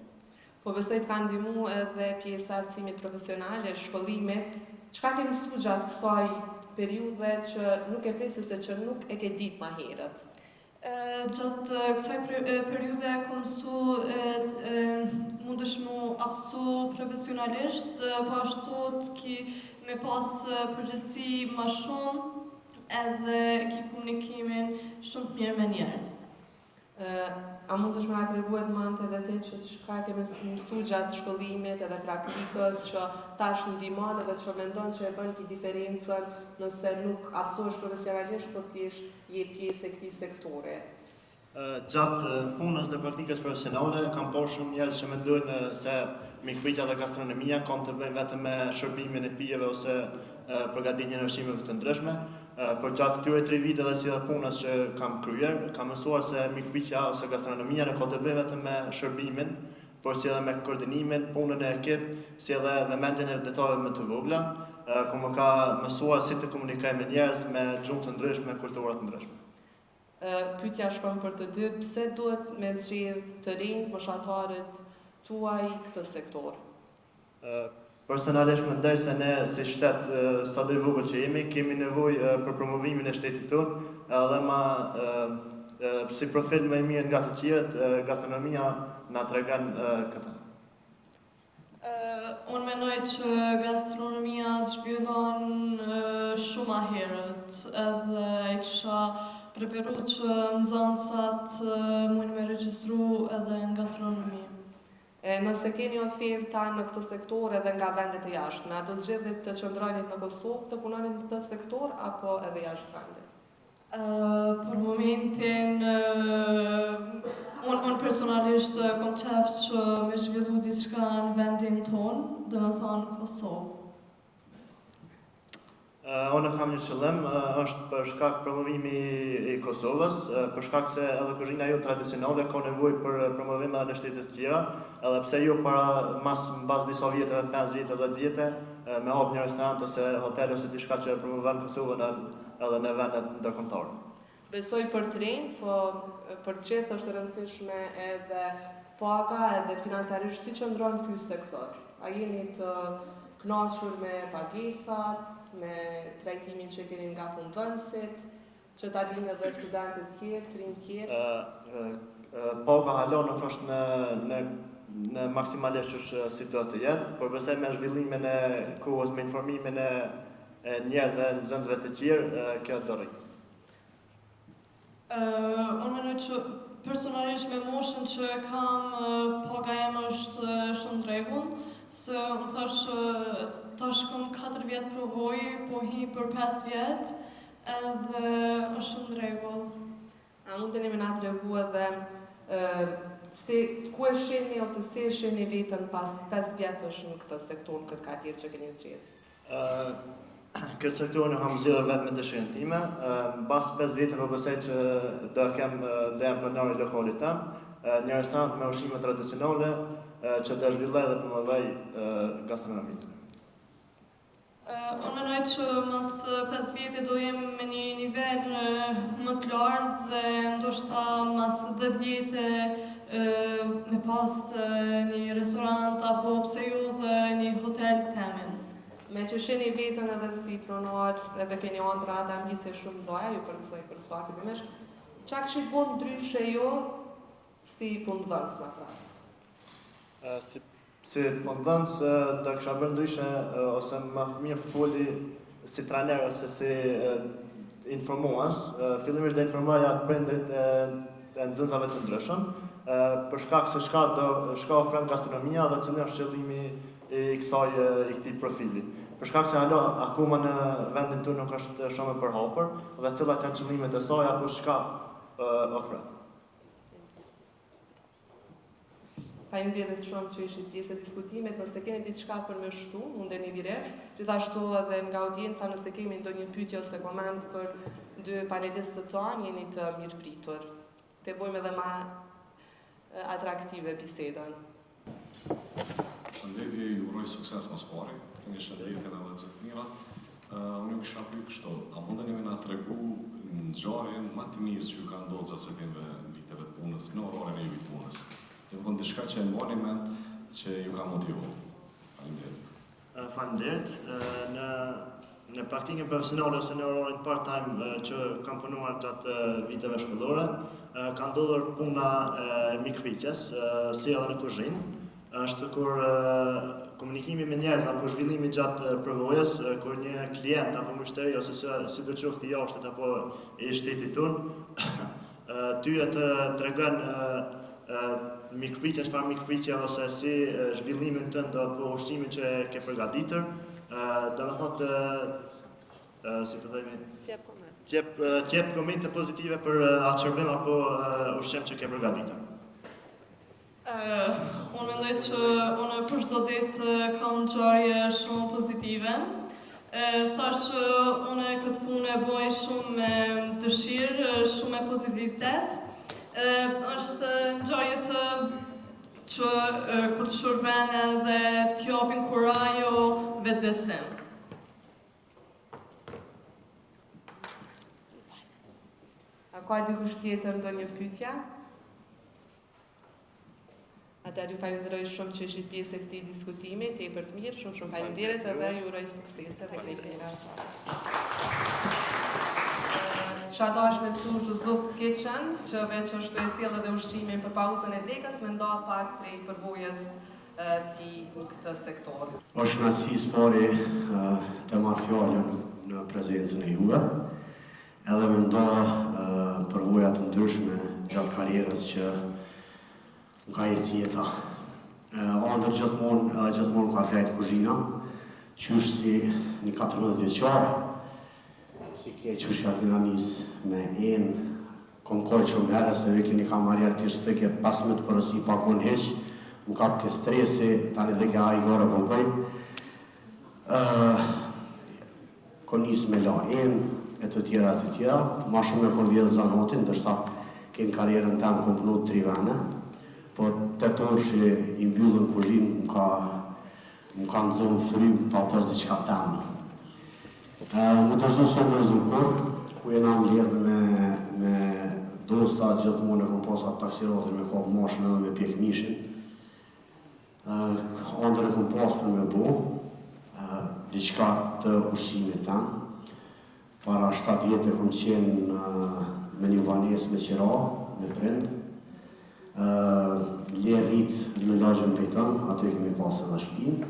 Po besoj të kanë ndihmu edhe pjesa e arsimit profesional, e shkollimit. Çka ke mësuar gjatë kësaj periudhe që nuk e presi se që nuk e ke ditë më herët? Gjatë kësaj periude kam mësu mundesh mu aftësu profesionalisht, po ashtu të ki me pas përgjegjësi më shumë edhe ki komunikimin shumë të mirë me njerëz. A mundesh më na treguar mënte edhe ti që çka ke mësuar gjatë shkollimit edhe praktikës që tash ndihmon edhe që mendon që e bën ki diferencën nëse nuk aftësohesh profesionalisht, po thjesht je pjesë e këtij sektori? Gjatë punës dhe praktikës profesionale kam parë shumë njerëz që mendojnë se mikpritja dhe gastronomia kanë të bëjnë vetëm me shërbimin e pijeve ose përgatitjen e ushqimeve të ndryshme. Por gjatë këtyre 3 viteve si edhe punës që kam kryer, kam mësuar se mikpritja ose gastronomia nuk ka të bëjë vetëm me shërbimin, por si edhe me koordinimin, punën e ekip, si edhe vëmendjen e detajeve më të vogla, ku më ka mësuar si të komunikoj me njerëz me gjuhë të ndryshme, kultura të ndryshme. Pyetja shkon për të dy, pse duhet me zgjedh të rinjt, moshatarët tuaj këtë sektor? Personalisht mendoj se ne si shtet, sa do i vogël që jemi, kemi nevojë për promovimin e shtetit tonë, edhe si profil më i mirë nga të tjerët, gastronomia na tregon këtë. Unë mendoj që gastronomia të zhvillon shumë më herët, edhe e kisha preferu që nxënësat mund me regjistru edhe në gastronomi. Nëse keni oferta në këtë sektor edhe nga vendet e jashtme, a do të zgjedhit të qëndronit në Kosovë të punonit në këtë sektor apo edhe jashtë vendit? Për momentin, unë personalisht kom qef që me zhvillu diçka në vendin tonë, dhe me thonë Kosovë. Unë kam një qëllim, është për shkak promovimi i Kosovës, për shkak se edhe kuzhina jo tradicionale ka nevojë për promovim edhe në shtete të tjera, edhe pse jo mbas disa vjeteve, 5 vjetë, 10 vjetë, me hap një restorant ose hotel ose diçka që promovon Kosovën edhe në vendet ndërkombëtare. Besoj për të rinj, po për të gjithë është rëndësishme edhe paga edhe financiarisht si qëndron ky sektor. A jeni të kënaqur me pagesat, me trajtimin që keni nga punëdhënësit, që ta dinë edhe studentët tjerë, të rinj tjerë? Paga hala nuk është në maksimalisht si do të jetë, por besoj me zhvillimin e kohës, me informimin e njerëzve, nxënësve të tjerë, kjo do rritë. Unë mendoj që personalisht me moshën që kam, paga eme është shumë t'rregull, se unë thash tash kam 4 vjet provoj, po hi për 5 vjet, edhe është shumë t'rregull. A mundeni me na tregu edhe ku e shihni ose si e shihni veten pas 5 vjetësh në këtë sektor, në këtë karrierë që keni zgjedhur? Këtë sektor në kam zgjedhur vetëm me dëshirën time. Pas 5 vite po besoj që do jem pronari i lokalit tem, një restorant me ushqime tradicionale që do zhvilloj dhe promovoj gastronominë. Unë mendoj që mas 5 vite do jem me një nivel më të lartë dhe ndoshta mas 10 vite me pas një restorant apo pse jo dhe një hotel temin. Me që shihni veten edhe si pronar, edhe keni ëndra dhe ambicie shumë doja, ju përgëzoj për këto fillimisht, çka kishit bën ndryshe jo si punëdhënës në atë rast? Si punëdhënës do kisha bërë ndryshe ose më mirë foli si trajner ose si informues. Fillimisht do informoja prindrit e nxënësave të ndryshëm, për shkak se çka ofron gastronomia dhe cili është qëllimi i këtij profili. Për shkak se akoma në vendin tonë nuk është shumë e përhapur dhe cilat janë qëllimet e saj apo çka ofron. Faleminderit shumë që ishit pjesë e diskutimit. Nëse keni diçka për më shtu, mundeni viresh. Gjithashtu edhe nga audienca, nëse kemi ndonjë pyetje ose koment për dy panelistët tonë, jeni të mirëpritur. Të bëjmë edhe më atraktive bisedën. Shëndetje, ju uroj sukses mas pari, një shëndetje edhe gjithë të mira. Unë ju kisha pyet kështu, a mundeni me na tregu ngjarjen më të mirë që ju ka ndodhur gjatë vitimeve viteve të punës në orën e juve të punës? Dhe më thonë diçka që e mbani mend që ju ka motivuar. Faleminderit. Faleminderit. Në praktikën profesionale ose në orën part-time që kam punuar gjatë viteve shkollore, ka ndodhur puna e mikpritjes, si edhe në kuzhinë. Është kur komunikimi me njerëz apo zhvillimi gjatë përvojës, kur një klient apo mushteri ose si do qoftë i jashtit apo i shtetit tonë, ty e të tregon mikpritje, çfarë mikpritje ose si zhvillimin tënd apo ushqimin që ke përgatitur, do të thotë si të themi, qep komente pozitive për atë shërbim apo ushqim që ke përgatitur. Unë mendoj që unë për çdo ditë kam ngjarje shumë pozitive. Thash unë këtë punë e bëj shumë me dëshirë, shumë me pozitivitet. Është ngjarje që kur të shërben edhe t'japin kuraj o vetbesim. A ka dikush tjetër ndonjë pyetje? Atëherë ju falenderoj shumë që ishit pjesë e këtij diskutimi, tepër të mirë, shumë faleminderit edhe ju uroj suksese tek teknika. Çfarë është me ftu Joseph Kitchen, që veç është e sjellë edhe ushqimin për pauzën e drekës, më nda pak prej përvojës ti në këtë sektor. Është kënaqësi spori të marr fjalën në prezencën e juve, edhe më nda përvoja të ndryshme gjatë karrierës që ka jetë jeta. Andër gjithmonë ka flajt kuzhina, qysh si një 14 vjeqar, si ke qysh ja kena nis me konkoj shumë herë, se ve keni ka marrë artisht të ke 15 përësi pa kon heq, më kap ke stresi, tani dhe ke a i gore pëmpëj. Kon nis me la e të tjera, ma shumë e kon vjedhë zanotin, dështa kënë karierën tem kom punu 3 vene, po 8 orë që i mbyllën kuzhinë më ka nëzonë frym pa pas diqka temë. Më dërzu sot në Zukur, ku jena mbledhë me dosta gjithmonë e kom posa taksirodhe me kopë mashën edhe me pjek mishin. Andër e kom pas për me bo, diqka të ushqimit temë. Para 7 vjetë e kom qenë me një vanes me qira, me prind. Le rrit në lagjën pejtën, aty kemi pasë edhe shpinë.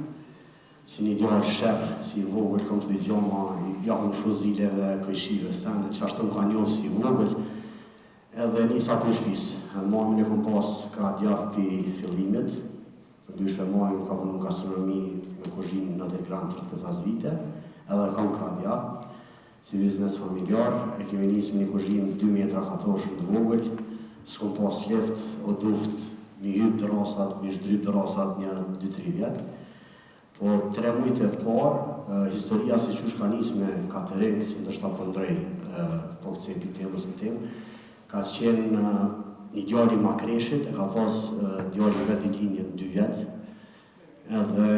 Si një djallë shep, si i vogël, kom të vigjoma, ja kom shu zileve, këjshive, sene, që ashtë të më ka njohë si i vogël. edhe nisa për shpis. Mamin e kom pas krah djath për fillimit, ndryshe mamin ka punu gastronomi me kuzhinë në Underground 35 vite, edhe kam krah djath, si biznes familjar, e kemi nisë me një kuzhinë 2 metra katroshën të vogël, s'kom pas left o duft, mi hyp dërasat, mi shdryp dërasat një 2-3 vjetë. Po 3 mujtë e parë, historia se që ka nisë me catering, si ndërshta pëndrej, po këtë cepi temës në temë, ka qenë një djali ma kreshit, e ka pas djali vetë i linjën 2 vjetë, edhe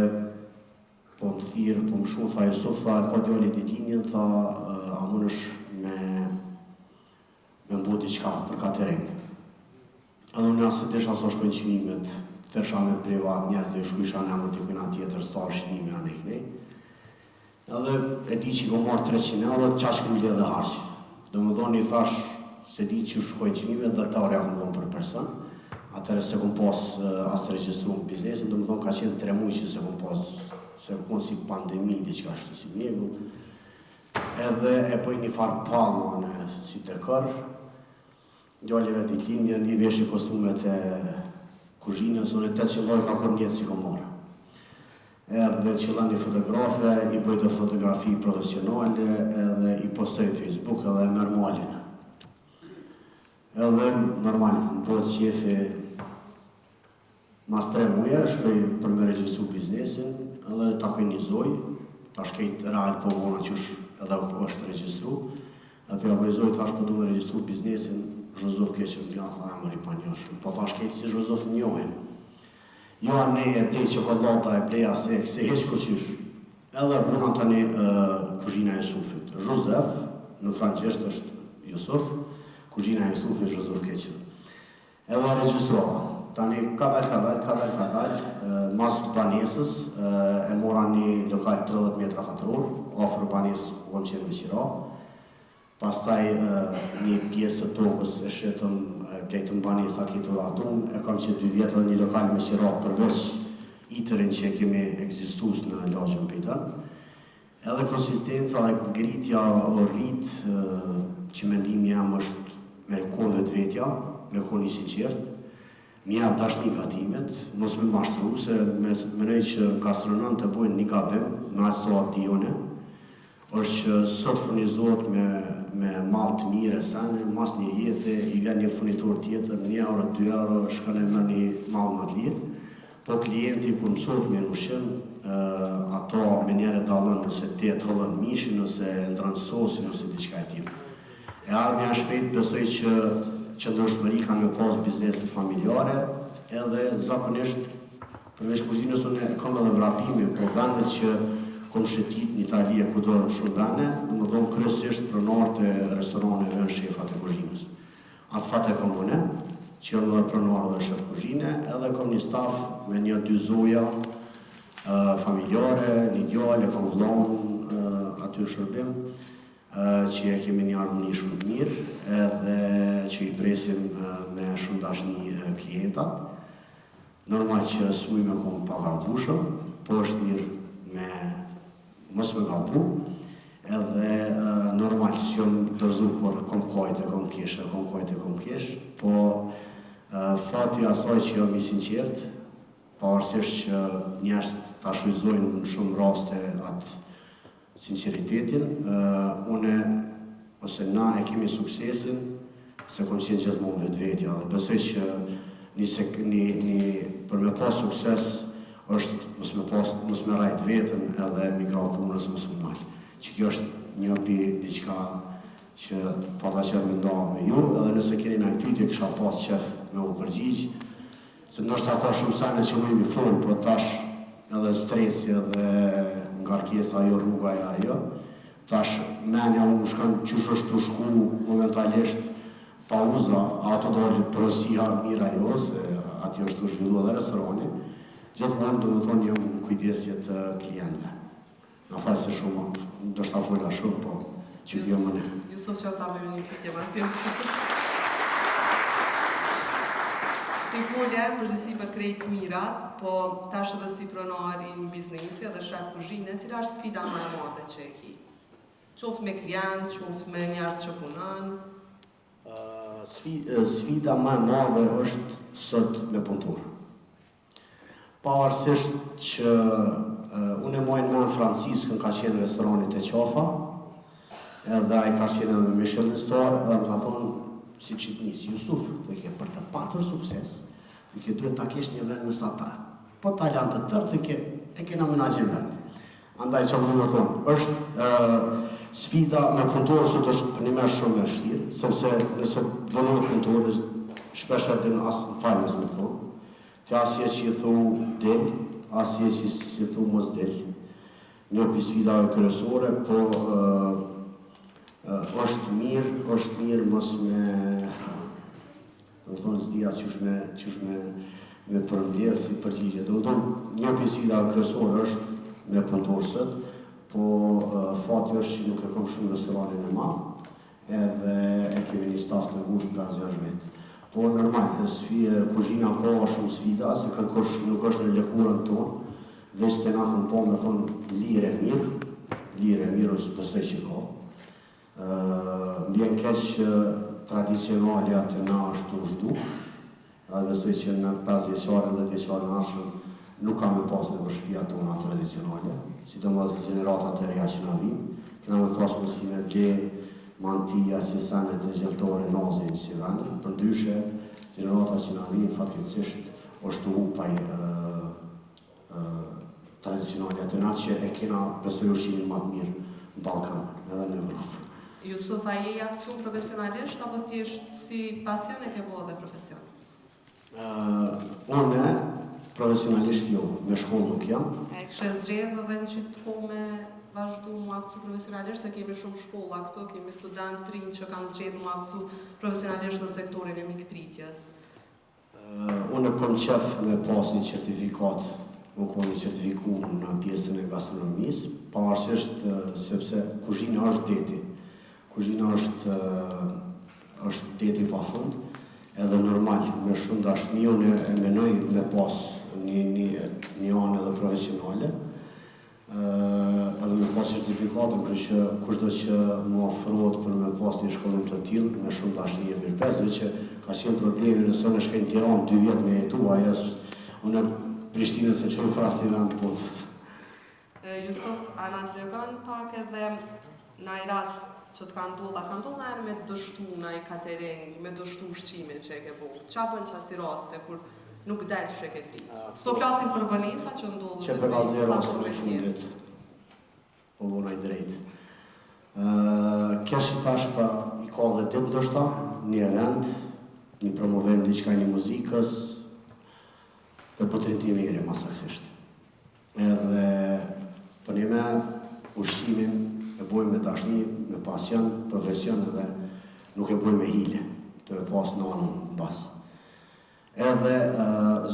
po më thirë, po më shumë, tha Jusuf, tha ka djali i linjën, tha a munësh me mbu diqka për catering. Edhe unë asë të desha sa shkojnë qmimet, të tërsha me privat njerëzve, shkujsha në emër dikujna tjetër, sa shmime anë e kënej. Edhe e di që i kom marrë 300 euro, qash këmë lidhe dhe harqë. Do më dhoni i thash, se di që shkojnë qmimet dhe ta orja këmë dhonë për person. Atëre se kom pas as të registru në biznesin, do më dhoni ka qenë 3 muaj që se kom pas, se kom si pandemi, diqka shtu si mjegull. Edhe e pëj një farë palma si të kërë, djallëve ditë lindjen, i veshi kostumet e kuzhinës, unë e 800 lojë ka kërë njëtë si kom marë. Edhe qëllan një fotografe, i bëjtë fotografi profesionale, edhe i postoj në Facebook, edhe mërë malin. Edhe normal, në bëtë qefi mas 3 muja, shkoj për me registru biznesin, edhe ta kujnizoj, ta shkejt real po bona qësh edhe është registru, edhe për abojzoj ta shpo du me registru biznesin, Zhuzuf keqën nga tha emër i panjoshën, po thash keqë si Zhuzuf njohin. Jo ne e plej qokolata, e plej asek, se heq kërqysh. Edhe puna tani kuzhina e Jusufit. Zhuzef, në franqesht është Jusuf, kuzhina e Jusufit Zhuzuf keqën. Edhe registrova. Tani kadal, mas të banesës, e mora një lokal 30 metra katror, ofër banesës ku kom qenë me qira. Pastaj një pjesë të tokës e shetëm plejtën banesa kitër atum, e kam që 2 vjetë dhe një lokal me qira përveç itërin që kemi egzistus në lagjën pëjtën. Edhe konsistenca dhe ngritja o rritë që mendimi jam është me konë vetvetja, me konë i sinqert, mi jam dashni gatimet, mos me mashtru, se menoj që gastronom të bojnë një gabim, në aqë soat dione, është që sot furnizohet me malë të mire sene, mas një jetë, i vjen një furnitor tjetër, 1 euro, 2 euro, shkën e mërë një malë më të lirë, po klienti kur mësot me nushim, ato me njere dalën nëse te të hëllën mishin, nëse ndrën sosin, nëse diçka e tim. E ardhë një shpejt besoj që qëndrueshmëri kanë me pas bizneset familjare, edhe zakonisht përveç kuzhinës unë kam edhe vrapime, po vendet që kom shetit në Itali e kudo në shumë vene, në më dhonë kryesisht pronarët e restoraneve në shefat e kuzhinës. Atë fat e kom une, që jënë dhe pronarë dhe shef kuzhine, edhe kom një staf me 1-2 zoja familjare, një djallë, e kom vlonë aty shërbim, që e kemi një harmoni shumë të mirë, edhe që i presim me shumë dashni klientat. Normal që s'muj me kom pagarbushëm, po është mirë me mos me gabu, edhe normal që jom dërzu kur kom kajtë, kom kesh, po fati asaj që jom i sinqert, pavarësisht që njerëz ta shfrytëzojnë në shumë raste atë sinqeritetin, une ose na e kemi suksesin se kom qenë gjithmonë vetvetja, dhe besoj që për me pas sukses është mos me rajt vetën edhe migra punës mos më nalë. Që kjo është një diçka që pata qef me nda me ju, edhe nëse keni në pyetje kësha pas qef me u përgjigj, se nështë ka shumë sene që më i folë, po tash edhe stresi edhe ngarkesa ajo, rruga e ajo, tash menja unë shkën qysh është të shku momentalisht pauza, ato dojnë përësia mira jo, se ati është të zhvillu edhe restorani, gjithmonë do të thonë jam kujdesje të klientëve. Në falë se shumë, do shta fola shumë, po që kjo më ne. Jusuf që ta bëjmë një pyetje masim që ti folje përgjithësi për krejt mirat, po tash edhe si pronari në biznesi edhe shef kuzhine, cila është sfida më e madhe që e ki? Qoftë me klient, qoftë me njerëz që punon? Sfida më e madhe është sot me punëtor. Pavarësisht që unë e mojnë me Franciskën ka qenë restoranit e qafa, edhe ai ka qenë me Michelin star, edhe më ka thonë, si që të njësë, Jusuf, dhe ke për të patur sukses, dhe ke duhet ta kesh një vend mesatar. Po talent të tërë të ke në menaxhin vetë. Andaj që më thonë, është sfida me punëtorë sot është për një me shumë e vështirë, sepse nëse vëllohet punëtorë, shpesh e din asë në falë nësë më thonë, të asje që i thu del, asje që i thu mos del. Një për sfidave kryesore, po është mirë mos me, do të thonë, s'dia qysh me përmbledh si përgjigje. Do të thonë, një për sfidave kryesore është me punëtorësët, po fati është që nuk e kam shumë restoranin e madh, edhe e kemi një staf të ngushtë 5-6 vetë. Po normal, kuzhina ka shumë sfida, se kërkosh nuk është në lëkurën tonë, veç të na kanë po me thonë lirë e mirë ose pësej që ka. Vjen keq që tradicionalja të na është u zhdu, edhe besoj që në 5 vjeqare dhe 10 vjeqare në arshëm nuk kam e pas në për shtëpia tona tradicionale, sidomos gjeneratat e reja që na vinë, kena me pas mësime ble, mantia, si senet e gjeltore, nazin, si veni, për ndryshe, gjeneratat që na vinë, fatkeqësisht, është u hupaj tradicionale të na që e kena besoj ushqimin më të mirë në Ballkan, edhe në Evropë. Jusuf, a je aftësuar profesionalisht, apo thjesht si pasion e ke bërë dhe profesion? Unë profesionalisht jo, me shkollë nuk jam. E kështë zgjedhë dhe në që të po me vazhdu mu aftësu profesionalisht, se kemi shumë shkolla këto, kemi student të rinj që kanë zgjedhë mu aftësu profesionalisht në sektorin e mikpritjes. Unë kom qef me pas një certifikat, më kom një certifiku në pjesën e gastronomisë, pavarësisht sepse kuzhina është deti. Kuzhina është deti pa fund, edhe normal, me shumë dashni, unë e menoj me pas një anë edhe profesionale, edhe me pas certifikatën, kërë që kushdo që më ofrohet për me pas një shkollim të tillë, me shumë dashni e mirëpes, dhe që ka qenë problemi nëse në shkejnë Tiranë 2 vjetë me jetu, ajo unë Prishtinën se që në frasti vend të potës. Jusuf, a na të regon pak edhe në i rast që të kanë ndodhë nërë me dështu në i catering, me dështu ushqimin që e ke bo. Qa bën që asi raste, kur nuk delë që e ke pritë? S'po flasim për vënisa që ndodhë që për alë rastë me fundit, po vona i drejtë. Kesh i tash për i ka dhe dit ndoshta, një event, një promovim diçka një muzikës, për potrintim i ere masaksisht. Edhe për një me ushqimin e bojmë me dashni, me pasion, profesion edhe nuk e bojmë me hile, të e pas në anën bas. Edhe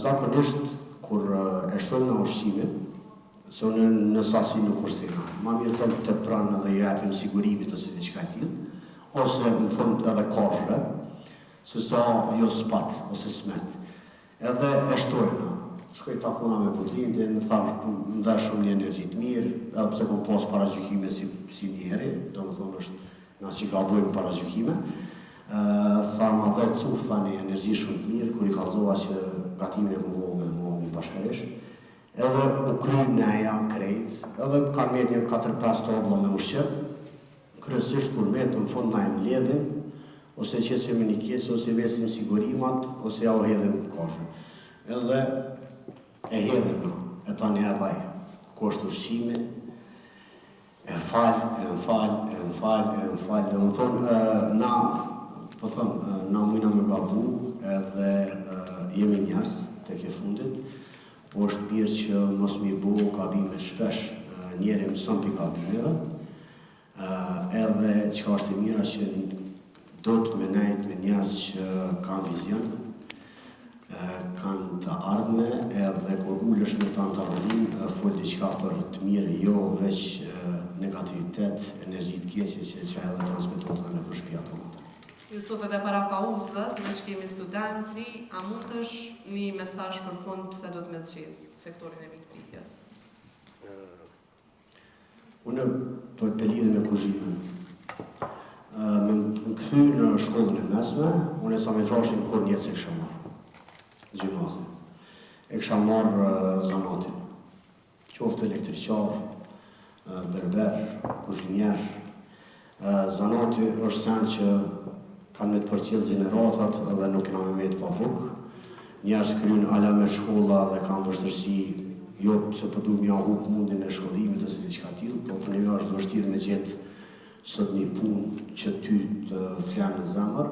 zakonisht, kur e shtojmë në ushqimin, se unë në sasi nuk kursina, ma mirë thëmë të pranë edhe i jepim sigurimit ose diçka tillë, ose në fund edhe kafshre, se sa jo spat ose smet. Edhe e shtojmë, shkoj takuna me putrindin, më thamë më dhe shumë një energji të mirë, edhe pse kom pas paragjykime si njeri, do më thonë është nga që gabojmë paragjykime, thamë adhe cuf, tha një energji shumë të mirë, kur i kalzova që gatimin e këmbohë me më bashkërisht, edhe u kry neja krejt, edhe kanë mirë një 4-5 tabla me ushqim, kryesisht kur me të në fund na e mbledhin, ose qesim me një kesë, ose vesim sigurimat, ose ja u hedhim kafe. Edhe e hedhim në, e ta një erdhaj, ku është ushqimi, e në falë, dhe më thonë, na mujna me gabu, edhe jemi njerës të ke fundit, po është pirë që mos mi bu gabime shpesh, njeri mëson për gabimeve, edhe qka është e mira që do të me nejt me njerës që kanë vizion, kanë të ardhme, edhe kur ullësh me të antaronin, folë diqka për të mirë, jo veç negativitet, energji të keqe që edhe transmitohet në përshpia të mëtë. Jusuf, edhe para pauzës, në që kemi studentri, a mund është një mesazh për fund pëse do të me zgjidh sektorin e mikpritjes? Unë të e pelidhe me kuzhinën. më kthy në shkollën e mesme, unë e sa me vrashin kur njëtë se kësha marrë. Gjimnazin. E kësha marrë zanatin. Qoftë elektriqar, berber, kuzhinjer. Zanati është sen që kanë me të përcjellë gjeneratat dhe nuk kena me të pa bukë. Njerëz kryen ala me shkolla dhe kanë vështirësi, jo se po duhet mja hub mundin e shkollimit ose diçka tillë, po për ne është vështirë me gjetë sot një punë që ty të flanë në zemër.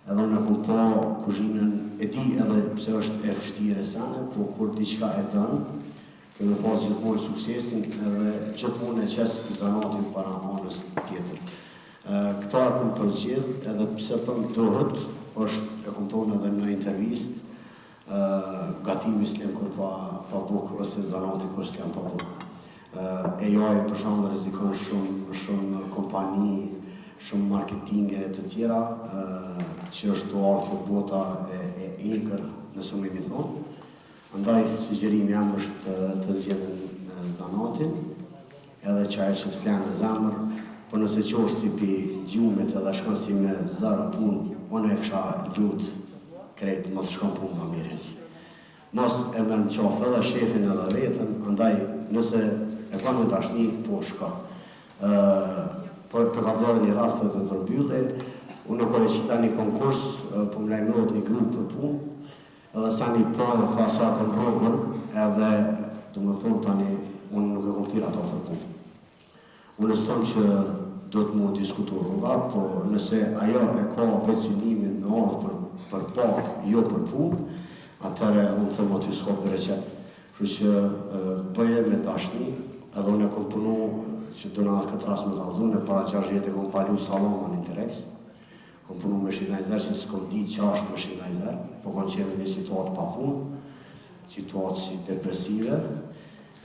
Edhe unë kom pa kuzhinën, e di edhe pse është e vështirë sene, po kur diçka e dën, kemi pas gjithmonë suksesin edhe gjithmonë e qes zanatin para anës tjetër. Këta e kom përzgjedh, edhe pse thëmë dohet, është e kom thonë edhe në intervistë, gatimi s'lem kur pa buk, ose zanati kur s'lem pa buk. AI për shembull rrezikon shumë kompani, shumë marketinge të tjera, që është do ardhë kjo bota e egër, nëse më i thonë. Andaj, sugjerimi jam është të zgjedhin zanatin, edhe qaj që të flenë në zemër, po nëse që është tipi gjumit edhe shkon si me zërë punë, unë e kësha lutë krejtë, mos shkon punë më mirë. Mos e me në qafë edhe shefin edhe vetën, andaj nëse e ka në dashni, po shka. Për ka të një rast të tërbylle, unë kërë e qita një konkurs, po më lajmërot një grupë për punë, edhe sa një po dhe tha sa kom progrën, edhe të më thonë tani, unë nuk e kom tira ato për punë. Unë stom që do të mu diskutu rruga, po nëse ajo e ka veçunimin në ardhë për pak, jo për punë, atëre unë thëmë aty s'ka për recet. Kështu që bëje me dashni, edhe unë e kom punu që do në këtë rast me kalzune, para 6 vjetë e kom palu salama në Interex. Kom punu me Shqinajzer, që s'kom di që ashtë me Shqinajzer, po kom qenë një situatë pa punë, situatë si depresive,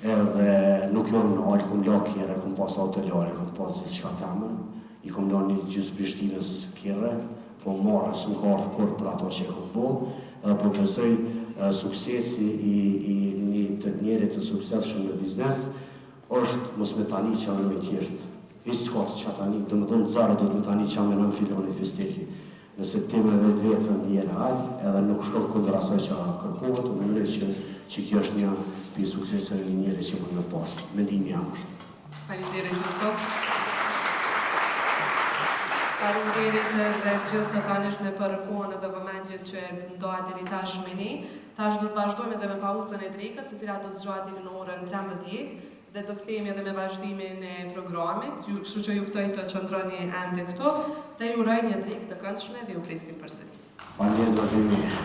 edhe nuk jo në alë, kom la kjere, kom pas autoljare, kom pas si qka temen, i kom la një gjysë Prishtinës kjere, po marrë, së më ka ardhë kur për ato që e kom bo, edhe po përsoj suksesi i një të njerit të suksesshëm në biznes, është mos me tani që anë në tjertë. Ishtë s'ka të që tani, dhe më dhëmë zarë do të me tani që anë në filoni fisteki. Nëse ti me vetë vetën një real, edhe nuk shkon kundër asaj që kërkohet, më nërej që kjo është një për suksesën e njëri që më në pasë. Mendimi jam është. Faleminderit Gjusto. Faleminderit dhe gjithë të pranishme për kohën dhe vëmendjet që ndohet deri tashmë ne. Tash do të vazhdojmë edhe me pauzën e drekës, e cila do të zgjohet deri në orën 13 dhe do kthehemi edhe me vazhdimin e programit. Kështu që ju ftoj të qëndroni ende këtu dhe ju uroj një drekë të këndshme dhe ju presim përsëri. Faleminderit.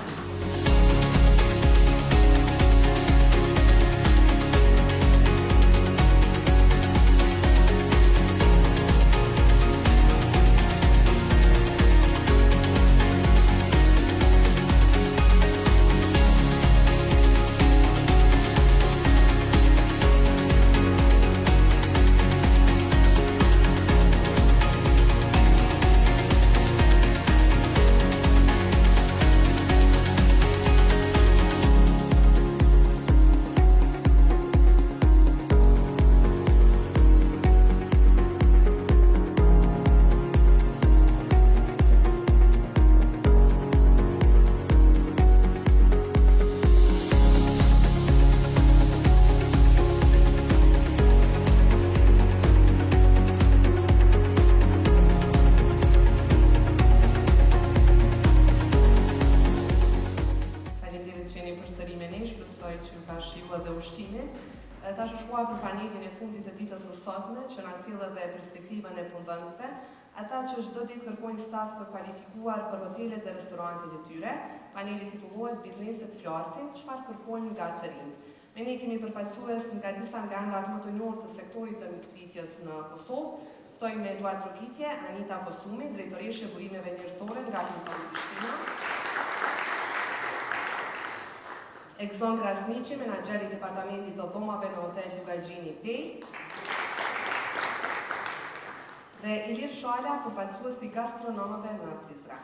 Tash është koha për panelin e fundit të ditës së sotme, që na sjell edhe perspektivën e punëdhënësve, ata që çdo ditë kërkojnë staf të kualifikuar për hotelet dhe restorantet e tyre. Paneli titullohet Bizneset flasin, çfarë kërkojnë nga të rinjt. Me ne kemi përfaqësues nga disa nga emrat më të njohur të sektorit të mikpritjes në Kosovë. Ftojmë me Eduard Trokitje, Anita Kosumi, drejtoreshe burimeve njerëzore nga Prishtina. Ekson Krasniqi, menaxher i departamentit të dhomave në hotel Lugagjini Pej. Dhe Ilir Shala, përfaqësuesi i gastronomëve në Prizren.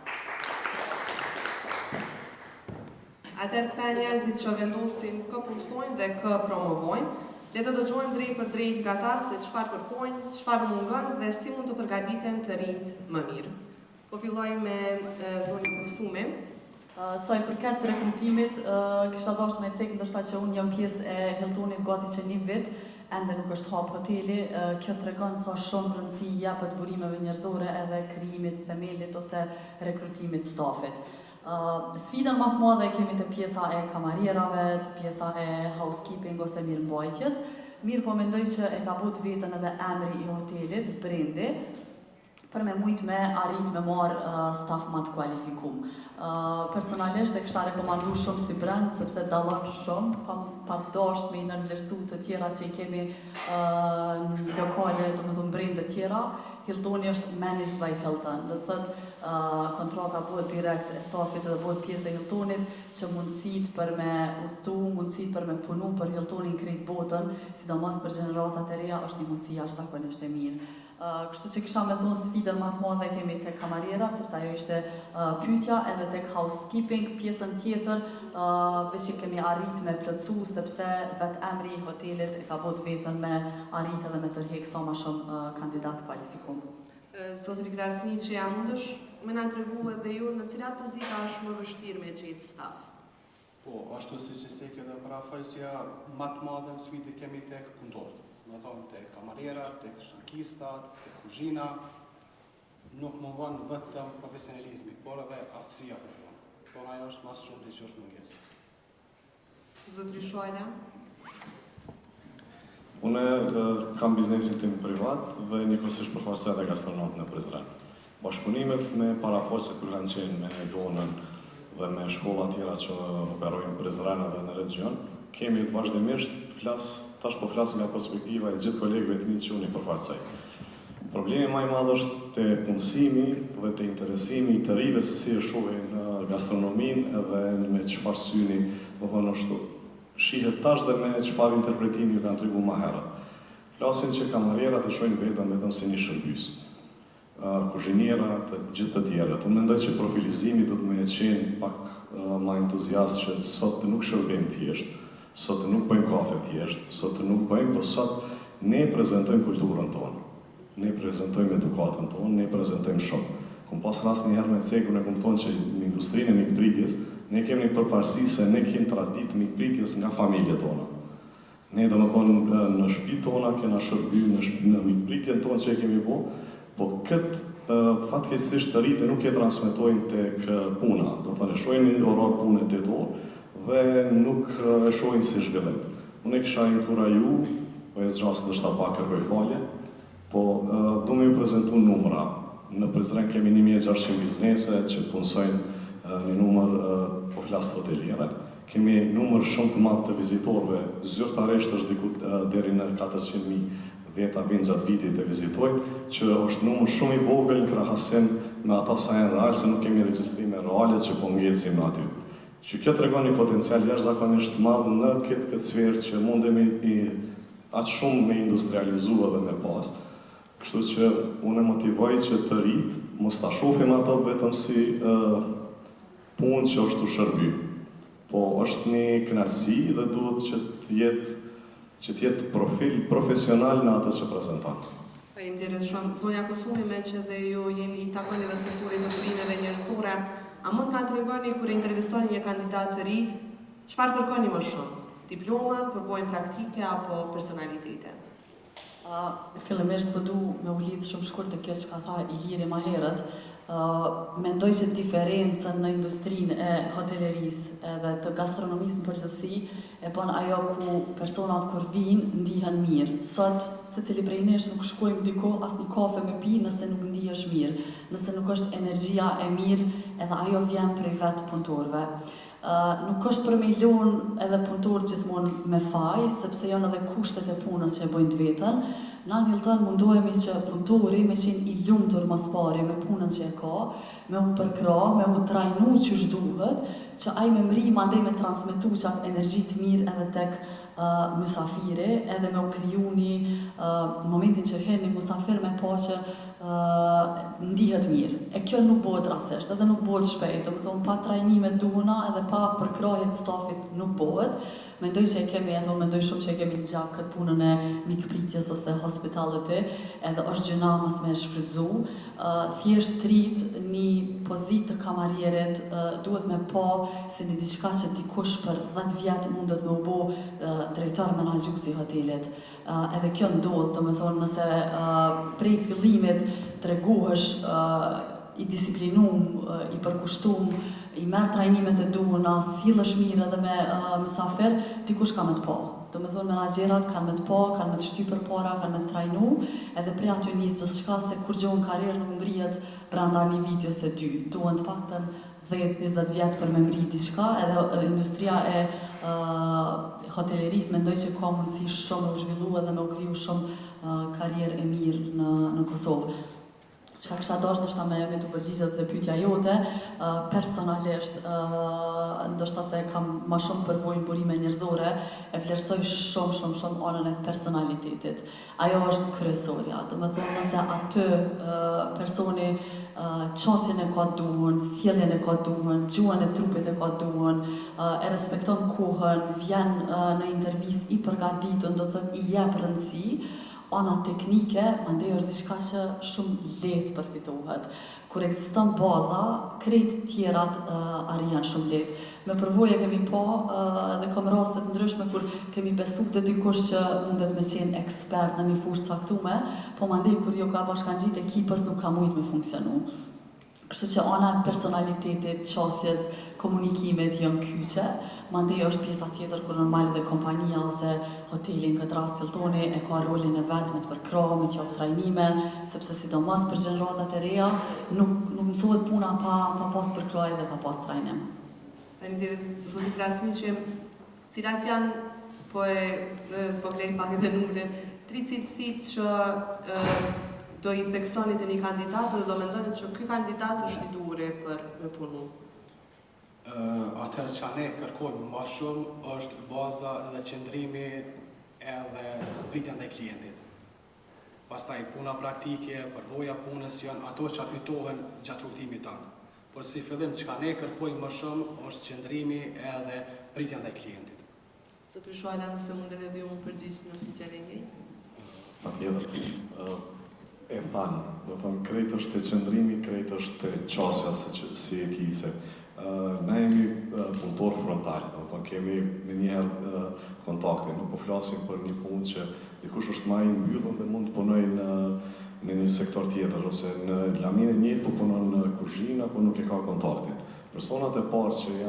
Atëherë këta njerëzit që vendosin kë punsojnë dhe kë promovojnë, le të dëgjojmë drejt për drejt nga ta se çfarë kërkojnë, çfarë mungon dhe si mund të përgatiten të rinjt më mirë. Po filloj me zonën Kusumi. Sa i përket rekrutimit, kisha dashur me cek ndoshta që unë jam pjesë e Hiltonit gati që 1 vit, ende nuk është hap hoteli. Kjo tregon sa shumë rëndësi japet burimeve njerëzore edhe krijimit themelit ose rekrutimit stafit. Sfidën më të madhe kemi te pjesa e kamarierave, te pjesa e housekeeping ose mirëmbajtjes. Mirë po mendoj që e ka bot vetën edhe emri i hotelit, brendi, për me mujt me arrit me marrë staf ma të kualifikum. Personalisht e kisha rekomandu shumë si brand, sepse dallon shumë, pa dasht me i nënvlerësu të tjera që i kemi në lokale, të më thëmë brende tjera. Hiltoni është managed by Hilton, do të thotë kontrata bëhet direkt e stafit edhe bëhet pjesë e Hiltonit, që mundësit për me udhëtu, mundësit për me punu për Hiltonin krejt botën, sidomos për gjeneratat e reja, është një mundësi jashtëzakonisht e mirë. Kështu që kisha me thonë sfidën më të madhe kemi tek kamarierat, sepse ajo ishte pyetja, edhe tek housekeeping, pjesën tjetër, veç që kemi arrit me plotësu, sepse vetë emri i hotelit e ka bot vetën me arrit edhe me tërhek sa ma shumë kandidat kualifikum. Zotri Krasniqi, a mundësh me na tregu edhe ju në cilat pozita është më vështirë me gjetë staf? Po, ashtu si që seke dhe parafalësja, më të madhe në sfidë kemi tek punëtorët. Me thonë të kamarierat, të shakistat, të kuzhina, nuk mungon vetëm profesionalizmi, por edhe aftësia për tonë. Por ajo është mas shumë të që është mungesë. Zotri Shuajla? Unë kam biznesin tim privat dhe njëkohësisht përfaqësoj edhe gastronomët në Prizren. Bashkëpunimet me parafaqëse kur kanë qenë me Donën dhe me shkolla tjera që operojnë në Prizren edhe në region, kemi të vazhdimisht tash po flas nga perspektiva e gjithë kolegëve të mi që unë i përfaqësoj. Problemi më i madh është te punësimi dhe te interesimi i të rive se si e shohin gastronominë edhe me çfarë syni, do thonë ashtu. Shihet tash dhe me çfarë interpretimi ju kanë treguar më herët. Flasin që kamarierat e shohin vetëm si një shërbys. Kuzhinierat e gjithë të tjerët. Unë mendoj që profilizimi do të më qenë pak më entuziast që sot nuk shërbejmë thjesht, sot nuk bëjmë kafe thjesht, sot nuk bëjmë, po sot ne prezentojmë kulturën tonë, ne prezentojmë edukatën tonë, ne prezentojmë shumë. Kom pas rast njëherë me ceku, ne kom thonë që në industrinë e mikpritjes, ne kemi një përparësi se ne kemi traditë mikpritjes nga familje tona. Ne do më thonë në shtëpi tona kena shërby në mikpritjen tonë që e kemi bo, po këtë fatkeqësisht të rritë nuk e transmetojnë tek puna, do thonë e shohin një orar pune 8 orë, dhe nuk e shohin si zhvillim. Unë e kisha inkuraju, po e zgjasë dhe shta pak kërkoj falje, po du me ju prezentu numra. Në Prizren kemi 1600 biznese që punësojnë një numër, po flasë hoteliere. Kemi numër shumë të madh të vizitorëve, zyrtarisht është diku deri në 400.000 veta vinë gjatë vitit e vizitojnë, që është numër shumë i vogël në krahasim me ata sa janë real, se nuk kemi regjistrime reale që po ngecim aty. Që kjo tregon një potencial jashtëzakonisht madh në këtë sferë që mundemi aq shumë me industrializu edhe me pas. Kështu që unë motivoj që të rit, mos ta shohim ato vetëm si punë që është të shërby. Po është një kënaqësi dhe duhet që të jetë profil profesional në atë që prezanton. Faleminderit shumë. Zonja Kusumi, me që dhe ju jeni takoni dhe sektorit të burimeve njerëzore, a mund të tregoni kur intervistoni një kandidat të ri, çfarë kërkoni më shumë? Diplomën, përvojën praktike apo personalitete? Fillimisht po du me u lidh shumë shkurt te kjo që ka tha Iliri më herët. Mendoj që diferencën në industrinë e hotelerisë edhe të gastronomisë në përgjithësi e bën ajo ku personat kur vinë ndihen mirë. Sot secili prej nesh nuk shkojmë diku as një kafe me pi nëse nuk ndihesh mirë, nëse nuk është energjia e mirë, edhe ajo vjen prej vetë punëtorëve. Nuk është për me lënë edhe punëtorët gjithmonë me faj, sepse janë edhe kushtet e punës që e bëjnë të vetën. Na në Hilton mundohemi që punëtori me qenë i lumtur mas pari me punën që e ka, me u përkra, me u trajnu që shduhet, që ai me mri mandej me transmetu qatë energji të mirë edhe tek mysafiri, edhe me u kriju në momentin që hyn një musafir me po që ndihet mirë. E kjo nuk bëhet rastësisht, edhe nuk bëhet shpejt, do të thonë pa trajnime duhuna edhe pa përkrahje të stafit nuk bëhet. Mendoj që mendoj shumë që e kemi gjatë këtë punën e mikpritjes ose hospitality, edhe është gjëna mas me shfrytzu. Thjesht trit një pozitë të kamarierit duhet me po si një diçka që dikush për 10 vjet mundet me u bo drejtor menaxhuesi i hotelit. Edhe kjo ndodh, do të thonë nëse prej fillimit treguhesh i disiplinum, i përkushtum, i merr trajnimet e duhura, sillesh mirë edhe me mysafir, dikush ka me të po. Do të thonë menaxherat kanë me të po, kanë me të shty përpara, kanë me të trajnu, edhe prej aty nis gjithçka se kur gjohën karrierë nuk mbrihet brenda një viti ose 2. Duhen të paktën 10-20 vjet për me mbrit diçka, edhe industria e hotelerisë mendoj që ka mundësi shumë u zhvillu edhe me u kriju shumë karrierë e mirë në Kosovë. Çka kisha dashur ndoshta me të përgjigjet dhe pyetja jote, personalisht, ndoshta se kam më shumë përvojë burime njerëzore, e vlerësoj shumë anën e personalitetit. Ajo është kryesorja, do të thonë nëse aty personi qasjen e ka duhur, sjelljen e ka duhur, gjuhën e trupit e ka duhur, e respekton kohën, vjen në intervistë i përgatitur, do të thotë i jep rëndësi. Ana teknike, mandej është diçka që shumë lehtë përfitohet. Kur ekziston baza, krejt tjerat arrihen shumë lehtë. Me përvojë kemi po dhe kam raste të ndryshme kur kemi besuar te dikush që mundet me qenë ekspert në një fushë caktuar, po mandej kur jo ka bashkangjit ekipës nuk ka mujt me funksionu. Kështu që ana e personalitetit, qasjes, komunikimit janë kyçe, mandej është pjesa tjetër kur normal dhe kompania ose hoteli në këtë rast Hiltoni e ka rolin e vet me të përkrahë, me të jap trajnime, sepse sidomos për gjeneratat e reja nuk mësohet puna pa pas përkrahje dhe pa pas trajnim. Faleminderit, zoti Krasniqi, cilat janë, po e zvoglej pak edhe numrin, 3 cilësitë që do i theksoni të një kandidat dhe do mendoni që ky kandidat është i duhur për me punu? Atëherë që ne kërkojmë më shumë është baza dhe qëndrimi edhe pritja ndaj klientit. Pastaj puna praktike, përvoja punës janë ato që fitohen gjatë rrugtimit tanë. Por si fillim çka ne kërkojmë më shumë është qëndrimi edhe pritja ndaj klientit. Zotri Shuala, nëse mundet edhe ju më përgjigj në fjalën e njëjtë? Patjetër. E thanë, do të thonë krejt është të qëndrimi, krejt është të qasja si e kise. Ne jemi punëtor frontal, do të thonë kemi me njëherë kontakte, nuk po flasim për një punë që dikush është ma i mbyllur dhe mund të punoj në një sektor tjetër, ose në laminë njëtë po punon në kuzhinë, apo nuk e ka kontaktin. Personat e parë që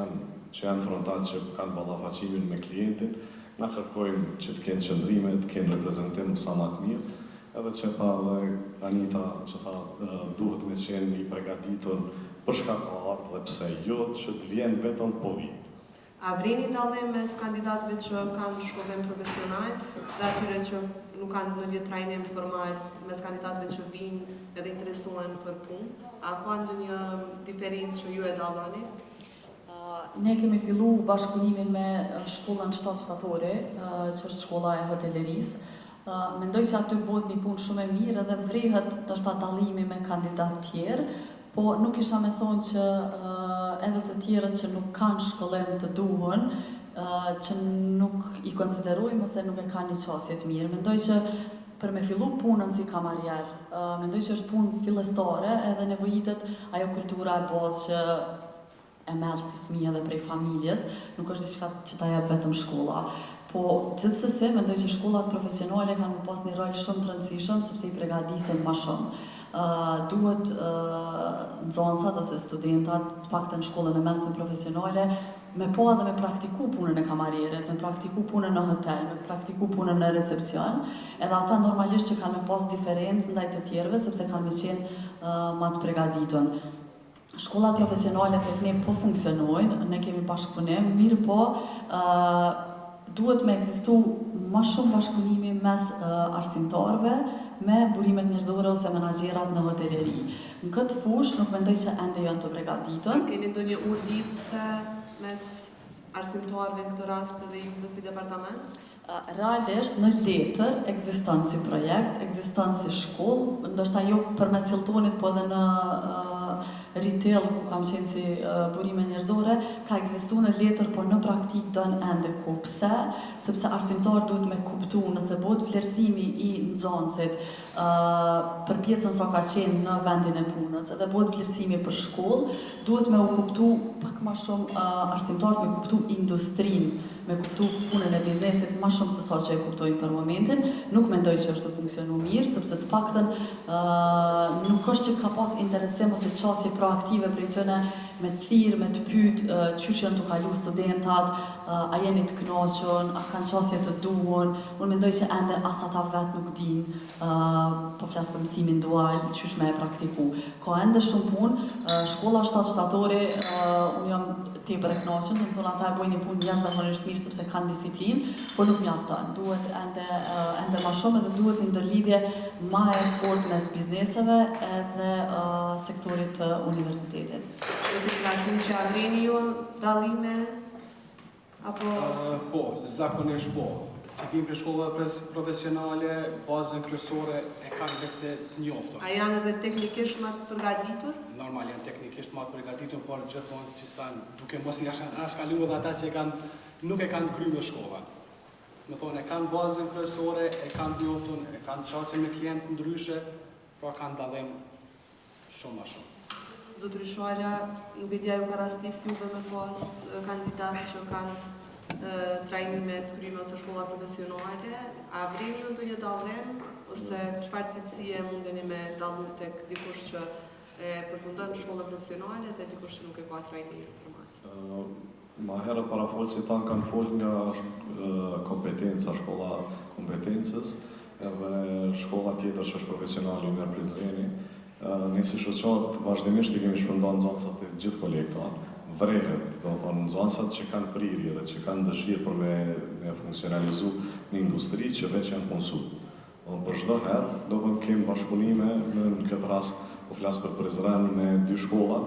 janë frontal, që kanë ballafaqimin me klientin, na kërkojmë që të kenë qëndrime, të kenë reprezentim sa më të mirë, edhe që tha dhe Anita që tha duhet me qenë një përgatitur për shkak të ardhë dhe pse jo që të vjen vetëm po vi. A vreni dallim mes kandidatëve që kanë shkollim profesional dhe atyre që nuk kanë ndonjë trajnim formal, mes kandidatëve që vinë edhe interesohen për punë? A ka ndonjë diferencë që ju e dalloni? Ne kemi fillu bashkëpunimin me shkollën shtatori, që është shkolla e hotelerisë. Mendoj që aty bëhet një punë shumë e mirë edhe vrihet ndoshta dallimi me kandidatë tjerë, po nuk isha me thonë që edhe të tjerët që nuk kanë shkollim të duhur, që nuk i konsiderojmë ose nuk e kanë një qasje të mirë. Mendoj që për me fillu punën si kamarier, mendoj që është punë fillestare edhe nevojitet ajo kultura e bazë që e merr si fëmijë edhe prej familjes, nuk është diçka që ta jep vetëm shkolla. Po gjithsesi mendoj që shkollat profesionale kanë pas një rol shumë të rëndësishëm sepse i përgatisin më shumë. Duhet nxënësat ose studentat, të paktën shkollën e mesme profesionale, me po edhe me praktiku punën e kamarierit, me praktiku punën në hotel, me praktiku punën në recepcion, edhe ata normalisht që kanë me pas diferencë ndaj të tjerëve sepse kanë me qenë më të përgatitur. Shkollat profesionale tek ne po funksionojnë, ne kemi bashkëpunim, mirë po duhet me ekzistu më shumë bashkëpunimi mes arsimtarëve me burimet njerëzore ose menaxherat në hoteleri. Në këtë fushë nuk mendoj që ende janë të përgatitur. Keni ndonjë urë lidhëse mes arsimtarëve në këtë rast dhe i këtij departament? Realisht në letër ekziston si projekt, ekziston si shkollë, ndoshta jo përmes Hiltonit, po edhe në retail, ku kam qenë si burime njerëzore, ka ekzistuar në letër, por në praktik don ende ku. Pse? Sepse arsimtar duhet me kuptu nëse bëhet vlerësimi I nxënësit për pjesën sa ka qenë në vendin e punës, edhe bëhet vlerësimi për shkollë, duhet me u kuptu pak më shumë arsimtarët me kuptu industrinë, me kuptu punën e biznesit më shumë se sa që e kuptojnë për momentin. Nuk mendoj që është të funksionu mirë, sepse të paktën nuk është që ka pas interesim ose qasje proaktive prej tyne me të thirr, me të pyet çysh janë të kalu studentat, a jeni të kënaqur, a kanë qasje të duhur. Unë mendoj që ende as ata vetë nuk dinë, po flas për mësimin dual, çysh me e praktiku. Ka ende shumë punë, shkolla shtatore, unë jam tepër e kënaqur, do të thonë ata e bojnë një punë jashtëzakonisht mirë sepse kanë disiplinë, por nuk mjafton. Duhet ende më shumë dhe duhet një ndërlidhje më e fortë mes bizneseve edhe sektorit të universitetit. Krasniqi Adreni ju dallime apo po, zakonisht po. Që vim për shkolla profesionale, bazën kryesore e kanë vetë njoftur. A janë edhe teknikisht më të përgatitur? Normal janë teknikisht më të përgatitur, por gjithmonë si stan duke mos i shkaluar ata që nuk e kanë kryer shkollën. Më thonë, e kanë bazën kryesore, e kanë njoftur, e kanë qasje me klientë ndryshe, pra kanë dallim shumë më shumë. Zotri Shuala, nuk e dja ju ka rastis juve me pas kandidatë që kanë trajnime të kryme ose shkolla profesionale, a vreni ju ndonjë dallim ose çfarë cilësie mundeni me dallu tek dikush që e përfundon shkolla profesionale dhe dikush që nuk e ka trajnim formal? Ma herët parafolësit tanë kanë folë nga kompetenca, shkolla kompetencës, edhe shkolla tjetër që është profesionale në Prizreni. Ne si shoqat vazhdimisht I kemi shpërndarë nxënësat e gjithë kolegëve. Vrehet, do të thonë nxënësat që kanë prirje dhe që kanë dëshirë për me funksionalizu në industri që veç janë punësu. Për çdo herë, do të thonë kemi bashkëpunime në këtë rast, po flas për Prizren me 2 shkolla,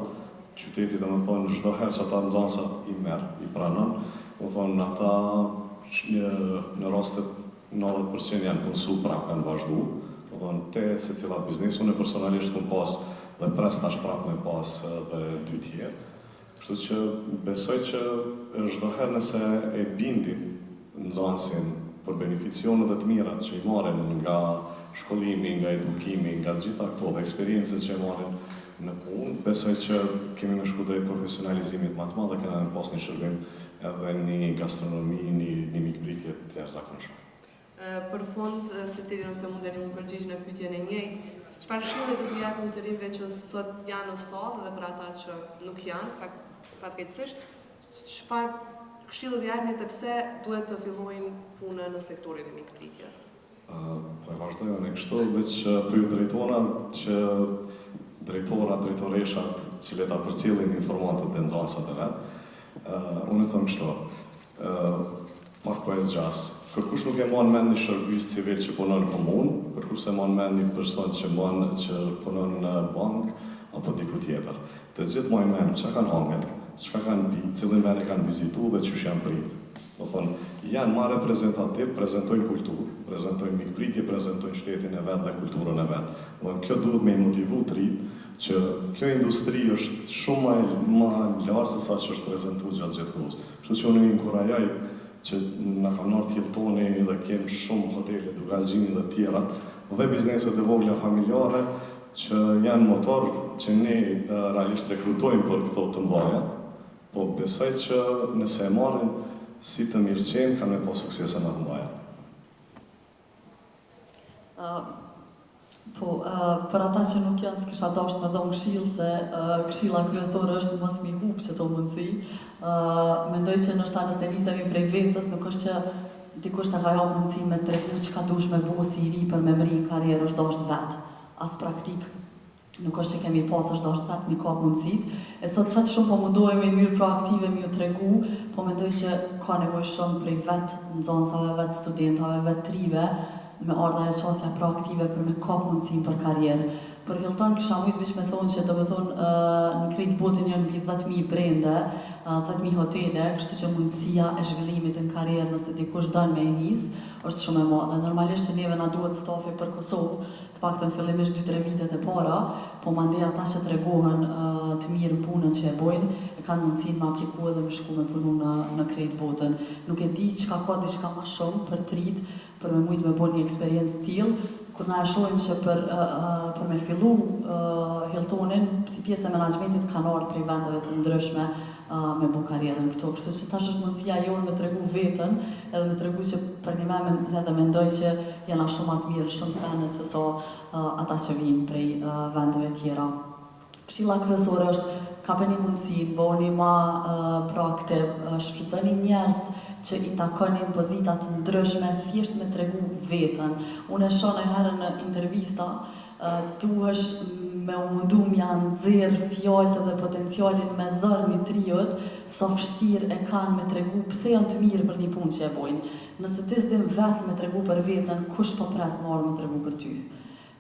qyteti do të thonë çdo herë që ata nxënësat I merr, I pranon, do të thonë ata në rastet 90% janë punësu, prapë kanë vazhdu. Te se cilat biznes, unë personalisht kom pas dhe pres tash prap me pas dhe 2 tjerë. Kështu që besoj që çdo herë nëse e bindin nxënësin për beneficionet e të mirat që I marrin nga shkollimi, nga edukimi, nga gjitha këto dhe eksperiencët që I marrin në punë, besoj që kemi me shku drejt profesionalizimit më të madh dhe kena me pas një shërbim edhe një gastronomi, një mikpritje të jashtëzakonshme. Për fund, secili nëse mundeni më përgjigj në pyetjen e njëjtë, çfarë këshilli do t'ju japni të rinjve që sot janë në sallë dhe për ata që nuk janë, fatkeqësisht, çfarë këshilli do japni dhe pse duhet të fillojnë punën në sektorin e mikpritjes? Po vazhdojmë kështu, veç për ju drejtora që drejtoreshat që ta përcjellin informatat e nxënësat e vet. Unë them kështu, pak po e zgjas. Kërkush nuk e mon mend një shërbys civil që punon në komunë, kërkush se mon mend një person që punon në bank apo diku tjetër. Të gjithë mojnë mend çka kanë hangër, çka kanë pi, cilin vend e kanë vizitu dhe çysh janë prit. Do thonë, janë ma reprezentativ, prezantojnë kulturë, prezantojnë mikpritje, prezantojnë shtetin e vet dhe kulturën e vet. Dhe kjo duhet me I motivu të rinj që kjo industri është shumë më lartë se sa që është prezantuar gjatë gjithë kohës. Kështu që unë inkurajoj që në kam nërë Hiltoni dhe kemë shumë hotele, dugazini dhe tjera, dhe bizneset e vogla familjare që janë motor që ne realisht rekrutojmë për këto të mdhaja, po besoj që nëse e marrin si të mirëqenë, kanë me po suksese në të mdhaja. Për ata që nuk janë s'kisha dasht me dhomë këshill se këshilla kryesore është mos mi hup që to mundësi. Mendoj që nëse nisemi prej vetës, nuk është që dikush të ka jo mundësi me tregu që ka dush me bo si I ri për me mri në karierë është dasht vetë, as praktik. Nuk është që kemi pas është dasht vetë, mi ka mundësit. E sot qatë shumë po mundohemi në mënyrë proaktive mi ju tregu, po mendoj që ka nevoj shumë prej vetë nxënësave, vetë studentave, vetë trive, me ardha e qasja proaktive për me kap mundësim për karrierë. Për Hilton kisha mujtë veç me thonë që do me thonë në krejt botën janë mbi 10.000 brende, 10.000 hotele, kështu që mundësia e zhvillimit në karrierë nëse dikush dënë me e nisë, është shumë e madhe. Normalisht që neve na duhet stafi për Kosovë, të paktën fillimisht 2-3 vitet e para, po mandej ata që tregohen të mirë në punën që e bojnë, e kanë mundësinë me apliku edhe me shku me punu në krejt botën. Nuk e di çka ka diçka më shumë për të rit, për me mujtë me bo një eksperiencë tillë, kur na e shohim që për me fillu Hiltonin, si pjesë e menaxhmentit kanë ardhur prej vendeve të ndryshme me bu karrierën këto. Kështu që tash është mundësia jonë me tregu veten, edhe me tregu që për një moment edhe mendoj që jena shumë atë mirë, shumë sene se sa ata që vinë prej vendeve tjera. Këshilla kryesore është kapeni mundësinë, bëheni ma proaktiv, shfrytëzoni njerëz që i takonin pozita të ndryshme, thjesht me tregu veten. Unë e shoh herë në intervista, duhesh me u mundu m'ja nxjerr fjalët dhe potencialin me zër një triot, sa vështirë e kanë me tregu pse janë të mirë për një punë që e bojnë. Nëse ti s'din vetë me tregu për veten, kush po pret marrë me tregu për ty?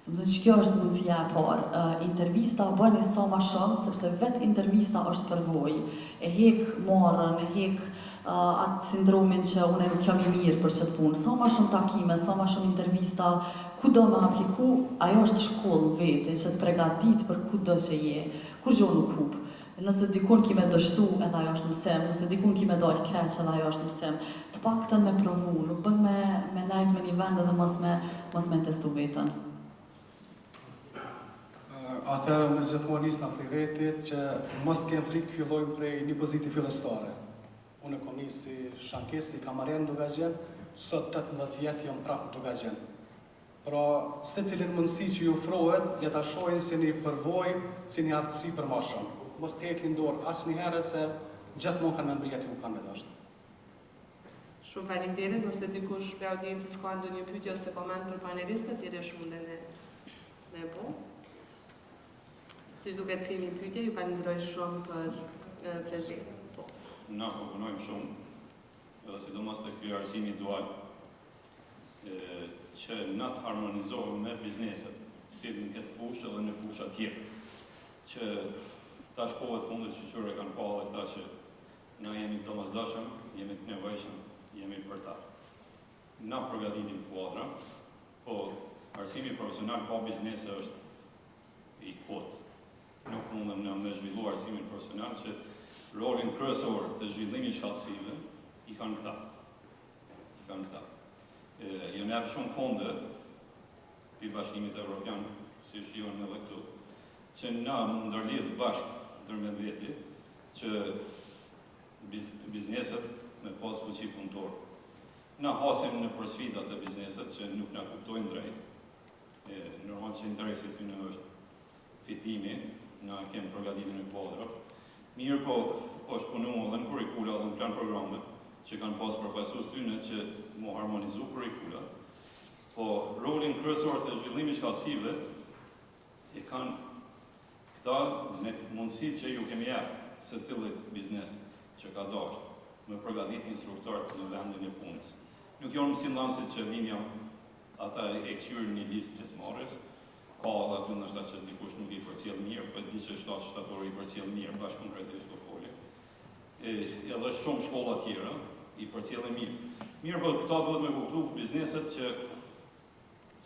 Domethënë që kjo është mundësia e parë. Intervista bëni sa më shumë, sepse vetë intervista është përvojë. E hek marrën, e hek atë sindromin që unë nuk jam i mirë për çet punë. Sa më shumë takime, sa më shumë intervista, kudo me apliku, ajo është shkollë vete, që të përgatit për kudo që je, kur gjo nuk hup. Nëse dikun ki me dështu, edhe ajo është mësim, nëse dikun ki me dalë keq, edhe ajo është mësim. Të paktën me provu, nuk bën me najt me një vend edhe mos me testu vetën. Atëherë me gjithmonë nisna prej vetit që mos të kemë frikë të fillojmë prej një poziti fillestare. Unë e kom nisë si shankes, si kamaren duke gjenë, sot 18 vjetë jam prapë duke gjenë. Pra, se cilin mundësi që ju ofrohet, ja ta shohin si një përvojë, si një aftësi për ma shumë. Mos të hekin dorë asë një herë se gjithmonë kanë në mbrijet ju kanë me dashtë. Shumë faleminderit, nëse dikush për audiencës ka ndonjë pyetje ose koment për panelistët, thjesht munden me bo. Siç duket s'kemi pyetje, ju falenderoj shumë për prezantimin. Na po punojmë shumë, edhe sidomos tek ky arsimi dual, që na të harmonizohemi me bizneset, si në këtë fushë edhe në fusha tjera, që tash kohët fundit shoqërore kanë pa edhe këta që na jemi të domosdoshëm, jemi të nevojshëm, jemi për ta. Na përgatitim kuadra, po arsimi profesional pa biznese është i kotë. Nuk mundem në me zhvillu arsimin profesional që rolin kryesor të zhvillimit shkallësive i kanë këta. Jam japë shumë fonde i Bashkimit Evropian, si shqiven edhe këtu, që na më ndërlidh bashkë ndërmjet veti që bizneset me pas fuqi punëtor. Na hasim në përsfidat e bizneset që nuk na kuptojnë drejt. Normal që interesi ty në është fitimi, na kemë përgatitin e kuadra. Mirë po është punu edhe në kurikula dhe në plan programe, që kanë pas profesorës tyne që mu harmonizu kurikula, po rolin kryesor të zhvillimit shkallësive e kanë këta me mundësit që ju kemi jepë se cilët biznes që ka dashtë, me përgatit instruktorët në vendin e punës. Nuk jonë mësim lansit që vinja ata e këshyrë një listë pjesëmarrës, ka edhe aty nështë që dikush nuk i përcjell mirë, për di që shtator i përcjell mirë, bashkë konkretisht do folje. Edhe shumë shkolla tjera i përcjellin mirë. Mirë, po këta duhet me kuptu bizneset që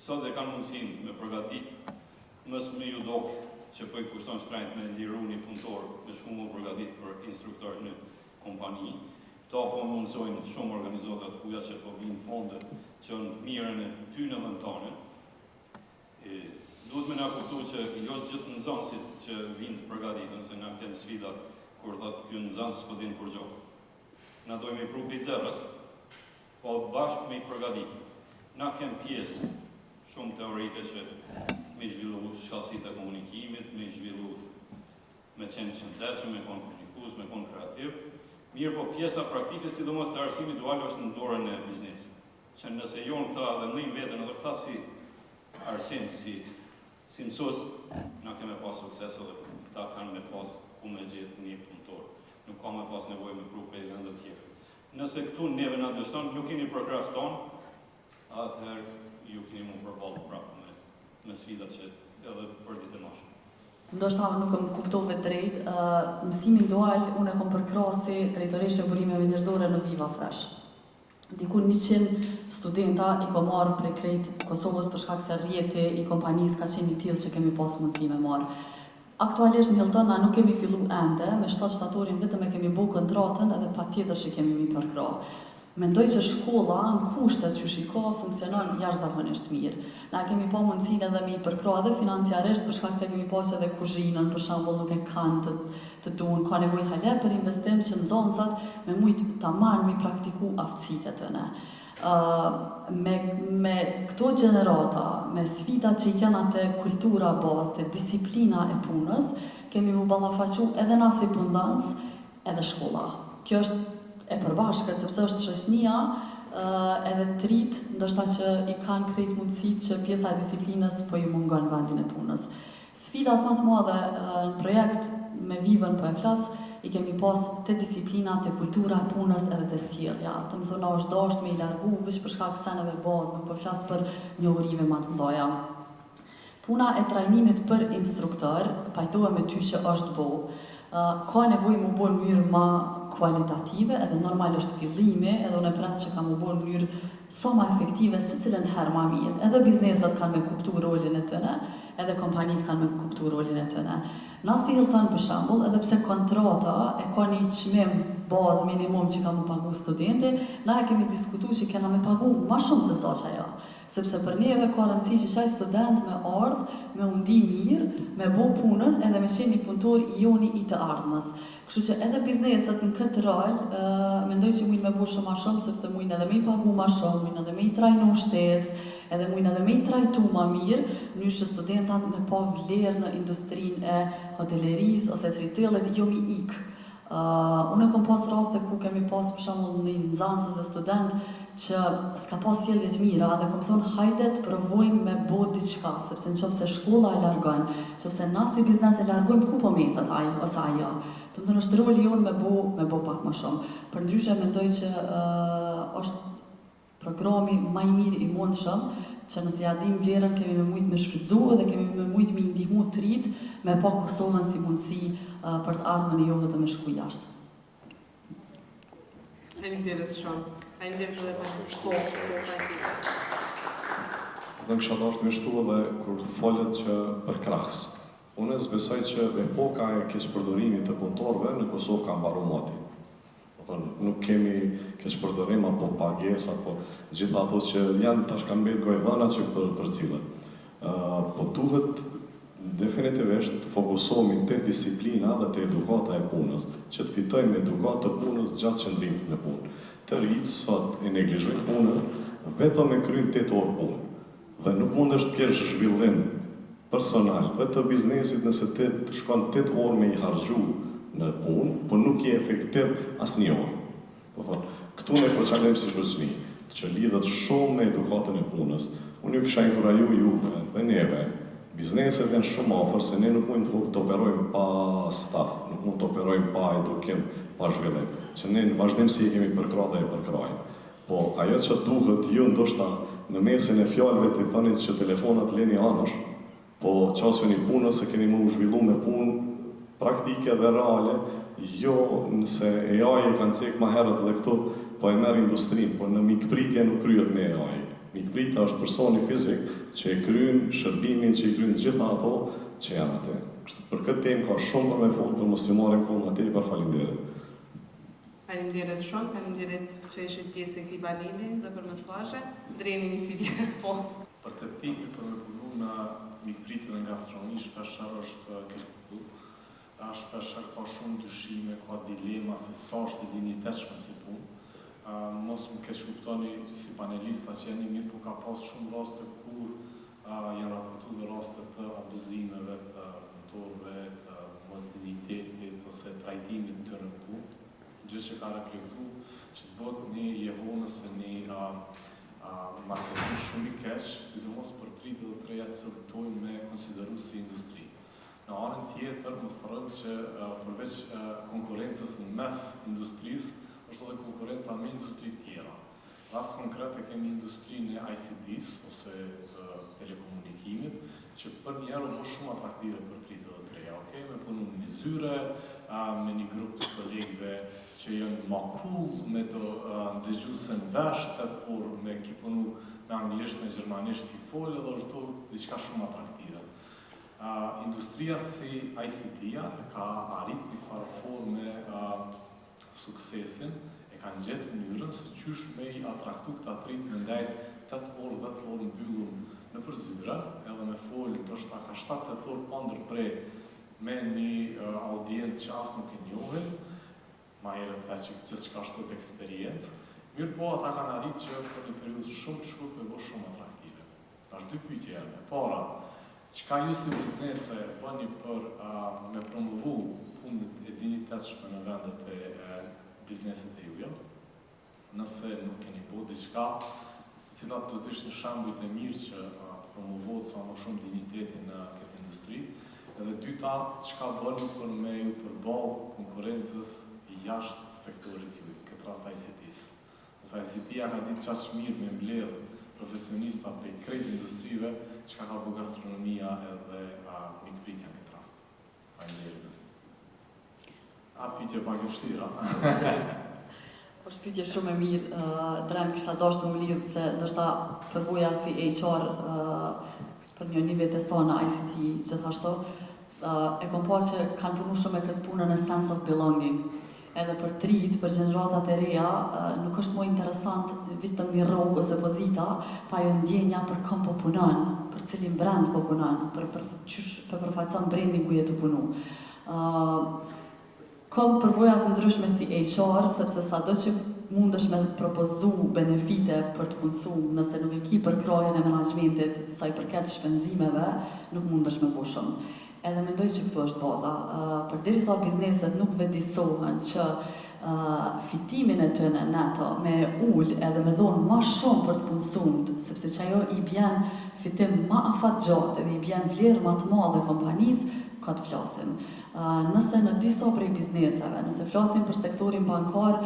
sot e kanë mundësin me përgatit, mës me ju dokë që po i kushton shtrajt me liru një punëtor me shku më përgatit për instruktor në kompani. Këta po mundësojnë shumë organizatat kuja që po vinë fondet që në mirën e tyne dhe në tane. Duhet me nga kuptu që jo gjithë nëzansit që vinë të përgatitën, se nga kemë sfidat kur thotë kjo nëzans s'po din kur gjohë. Na dojmë i pru pizerës, po bashkë me i përgatitë. Na kemë pjesë shumë teorike që me zhvillu shkallësit e komunikimit, me zhvillu me qenë shëndetshëm, me konë komunikus, me konë kreativ. Mirë po pjesa praktike, sidomos të arsimi dual është në dorën e biznesit. Që nëse jonë këta dhe nëjmë vetën edhe këta si arsim, si mësus, na keme pas sukses edhe këta kanë me pas ku me gjithë një punëtor. Nuk ka me pas nevoj me pru prej vendet tjera. Nëse këtu neve nga dështon, nuk keni përkraston, atëherë ju keni mund përballë prapë me sfidat që edhe për ditën e mashme. Ndoshta nuk më kuptove drejt, mësimin dual unë e kom përkrasi drejtoreshe e burimeve njerëzore në Viva Fresh. Diku 100 studenta i kom marrë prej krejt Kosovës për shkak se rrjeti i kompanisë ka qenë i tillë që kemi pas mundësi me marrë. Aktualisht në Hilton na nuk kemi fillu ende, me 7 shtatorin vetëm e kemi bu kontratën edhe patjetër që kemi mi përkra. Mendoj që shkolla në kushtet që shiko funksionon jashtëzakonisht mirë. Na kemi pa mundësinë edhe me i përkra edhe financiarisht për shkak se kemi pas edhe kuzhinën, për shembull nuk e kanë të duan, ka nevojë hala për investim që nxënësat me mujt ta marrin mi praktiku aftësitë e tyre. Me këto gjenerata, me sfidat që i kanë atë kultura bazë, të disiplina e punës, kemi mu ballafaqu edhe na si punëdhënës, edhe shkolla. Kjo është e përbashkët, sepse është shoqënia edhe të rit, ndoshta që i kanë krejt mundësitë që pjesa e disiplinës po i mungon vendin e punës. Sfidat më të mëdha në projekt me Vivën po e flas, i kemi pas të disciplina, të kultura e punës edhe të sjellja. Të më thonë, është dashur me i largu veç për shkak seneve bazë, nuk po flas për njohurive më të mëdha. Puna e trajnimit për instruktor, pajtohem me ty që është bo. Ka nevojë më bërë në mënyrë më kualitative, edhe normal është fillimi, edhe unë e pres që ka më bërë në mënyrë sa më efektive se cilën herë më mirë. Edhe bizneset kanë me kuptu rolin e tyre, edhe kompanitë kanë me kuptu rolin e tyre. Na si Hilton për shembull, edhe pse kontrata e ka një çmim bazë minimum që ka më pagu studenti, na e kemi diskutuar që kena me pagu më shumë se sa që ajo. Sepse për neve ka rëndësi që qaj student me ardhë, me undi mirë, me bo punën edhe me qenë një punëtor i joni i të ardhmës. Kështu që edhe bizneset në këtë rol, mendoj që mujnë me bo shumë ma shumë, sepse mujnë edhe me i pagu ma shumë, mujnë edhe me i trajnu shtesë, edhe mujnë edhe me i trajtu ma mirë, njështë që studentat me pa vlerë në industrinë e hotelerisë ose të retail-et jo mi ikë. Unë e kom pas raste ku kemi pas për shembull një nxënës dhe student që s'ka pas sjellje të mira dhe kom thonë hajde të provojmë me bo diçka, sepse nëse shkolla e largon, nëse na si biznes e largojmë, ku po metet ai ose ajo. Do të thonë është roli jonë me bo pak më shumë. Përndryshe mendoj që është programi më i mirë i mundshëm që nëse ja dim vlerën kemi me mujt me shfrytzu dhe kemi me mujt me i ndihmu të rit me pa Kosovën si mundësi për të ardhmen e jo vetëm me shku jashtë. Faleminderit shumë. Faleminderit edhe pas Dhe më kisha dashur të më shtu edhe kur folet që për krahas. Unë besoj që epoka e keqpërdorimit të punëtorëve në Kosovë ka mbaruar moti. Nuk kemi keqpërdorim apo pagesa, apo gjitha ato që janë tash kanë mbet gojdhana që përcillen. Po duhet definitivisht të fokusohemi te disiplina dhe te edukata e punës, që të fitojmë edukatë të punës gjatë qëndrimit në punë. Të rritë sot e neglizhojnë punën vetëm e kryen 8 orë punë. Dhe nuk mundesh të kesh zhvillim personal dhe të biznesit nëse të shkon 8 orë me i harxhu në punë, por nuk je efektiv asnjë orë. Do thonë, këtu ne përcaktojmë si shoqëri, që lidhet shumë me edukatën e punës. Unë ju kisha inkuraju juve dhe neve. Bizneset janë shumë afër se ne nuk mund të operojmë pa staf, nuk mund të operojmë pa edukim, pa zhvillim. Që ne në vazhdimsi kemi përkrah dhe e përkrajmë. Po ajo që duhet ju ndoshta në mesin e fjalëve të thonit që telefonat leni anësh, po qasjoni punës se keni më u zhvillu me punë praktike dhe reale, jo nëse AI e kanë cek ma herët dhe këto po e merr industrinë, por në mikpritje nuk kryet me AI. Mikpritja është personi fizik që e kryen shërbimin, që i kryen gjitha ato që janë atë. Për këtë temë ka shumë për me folë, për mos t'ju marrim kohë më tepër, faleminderit. Faleminderit shumë, faleminderit që ishit pjesë e këtij paneli dhe për mesazhe. Drejni një pyetje po. Perceptimi për me punu në mikpritje dhe gastronomi shpeshherë është keqkuptuar. Shpeshherë ka shumë dyshime, ka dilema se sa është e dinjitetshme si punë. Mos më keq kuptoni si panelista që janë mirë, por ka pas shumë raste kur janë raportuar dhe raste të abuzimeve, të punëtorëve, të mosdignitetit ose trajtimit të tyre në punë. Gjë që ka reflektuar që të bëhet një jehon ose një marketing shumë i keq, sidomos për të rritë dhe të reja që cilëtojnë me konsideru si industri. Në anën tjetër, mos të rëndë që përveç konkurencës në mes industrisë, është edhe konkurenca me industri tjera. Rast konkret e kemi industrinë e ICT-s ose telekomunikimit, që për njerë më shumë atraktive për 33. Okay? Me punu në një zyre, me një grup të kolegëve që janë ma cool, me të ndëgjuse në vesh, 8 orë me ki punu me anglisht, me gjermanisht t'i folë, dhe është do diçka shumë atraktive. Industria si ICT-ja e ka arrit një farëfor me suksesin, e kanë gjetë mënyrën se qysh me i atraktu këta trit me ndajt 8 orë, 10 orë në byllum në përzyra, edhe me folë të është ka 7-8 orë pandër prej me një audiencë që asë nuk e njohin, ma herët ta që gjithë që ka shtot eksperiencë, mirë po ata kanë arrit që për një periudhë shumë të shkurt me bo shumë atraktive. Ashtë dy pyetje e para, qka ju si biznese bëni për me promovu punët e dinitetshme në vendet e bizneset e juja, nëse nuk keni bo diçka, cilat do të ishtë një shembujt e mirë që promovohet sa më shumë dignitetin në këtë industri, edhe dyta, qka bëni për me ju përball konkurencës i jashtë sektorit juj, këtë rast ICT-s. Nësa ICT-ja ka ditë qaq mirë me mbledh profesionista për krejt industrive, qka ka bu gastronomia edhe mikpritja në këtë rast. Pyetje pak e vështira. është pyetje shumë e mirë, Dren kisha dashur më lidh se ndoshta përvoja si HR për një nivel të sona ICT gjithashtu, e kom pa që kanë punu shumë me këtë punën e sense of belonging. Edhe për trit, për gjeneratat e reja, nuk është më interesant vetëm një rrogë ose pozita, pa jo ndjenja për kom po punon, për cilin brand po punon, për përfaqëson brandin ku je të punu. Kom përvojat ndryshme si HR, sepse sado që mundesh me propozu benefite për të punësu, nëse nuk e ki për krajen e menaxhmentit sa i përket shpenzimeve, nuk mundesh me bo shumë. Edhe mendoj që këtu është baza. Përderisa bizneset nuk vedisohen që fitimin e tëne neto me ullë edhe me dhonë ma shumë për të punësumt, sepse që ajo i bjen fitim ma afat gjatë edhe i bjen vlerë ma të madhe kompanis, ka të flasim. Nëse në disa prej bizneseve, nëse flasim për sektorin bankar,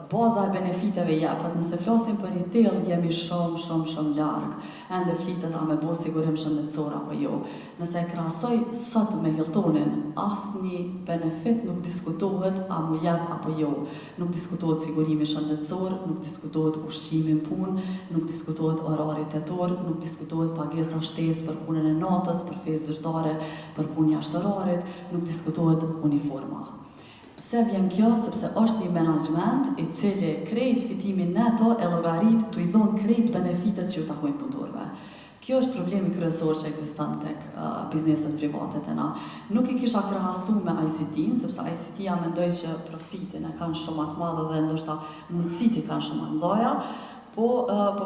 baza e benefiteve jepet, nëse flasim për retail, jemi shumë largë. Ende flitet a me bo sigurim shëndetësor apo jo. Nëse e krahasoj sot me Hiltonin, asnjë benefit nuk diskutohet a mu jep apo jo. Nuk diskutohet sigurimi shëndetësor, nuk diskutohet ushqimi në punë, nuk diskutohet orari tetor, nuk diskutohet pagesa shtesë për punën e natës, për festë zyrtare, për punë jashtë orarit, nuk diskutohet uniforma. Pse vjen kjo? Sepse është një menaxhment i cili krejt fitimin neto e llogarit të i dhon krejt benefitet që ju takojnë punëtorëve. Kjo është problemi kryesor që ekziston tek bizneset private tona. Nuk i kisha krahasu me ICT-n, sepse ICT-ja mendoj që profitin e kanë shumë më të madhe dhe ndoshta mundësit i kanë shumë më të mëdha. Po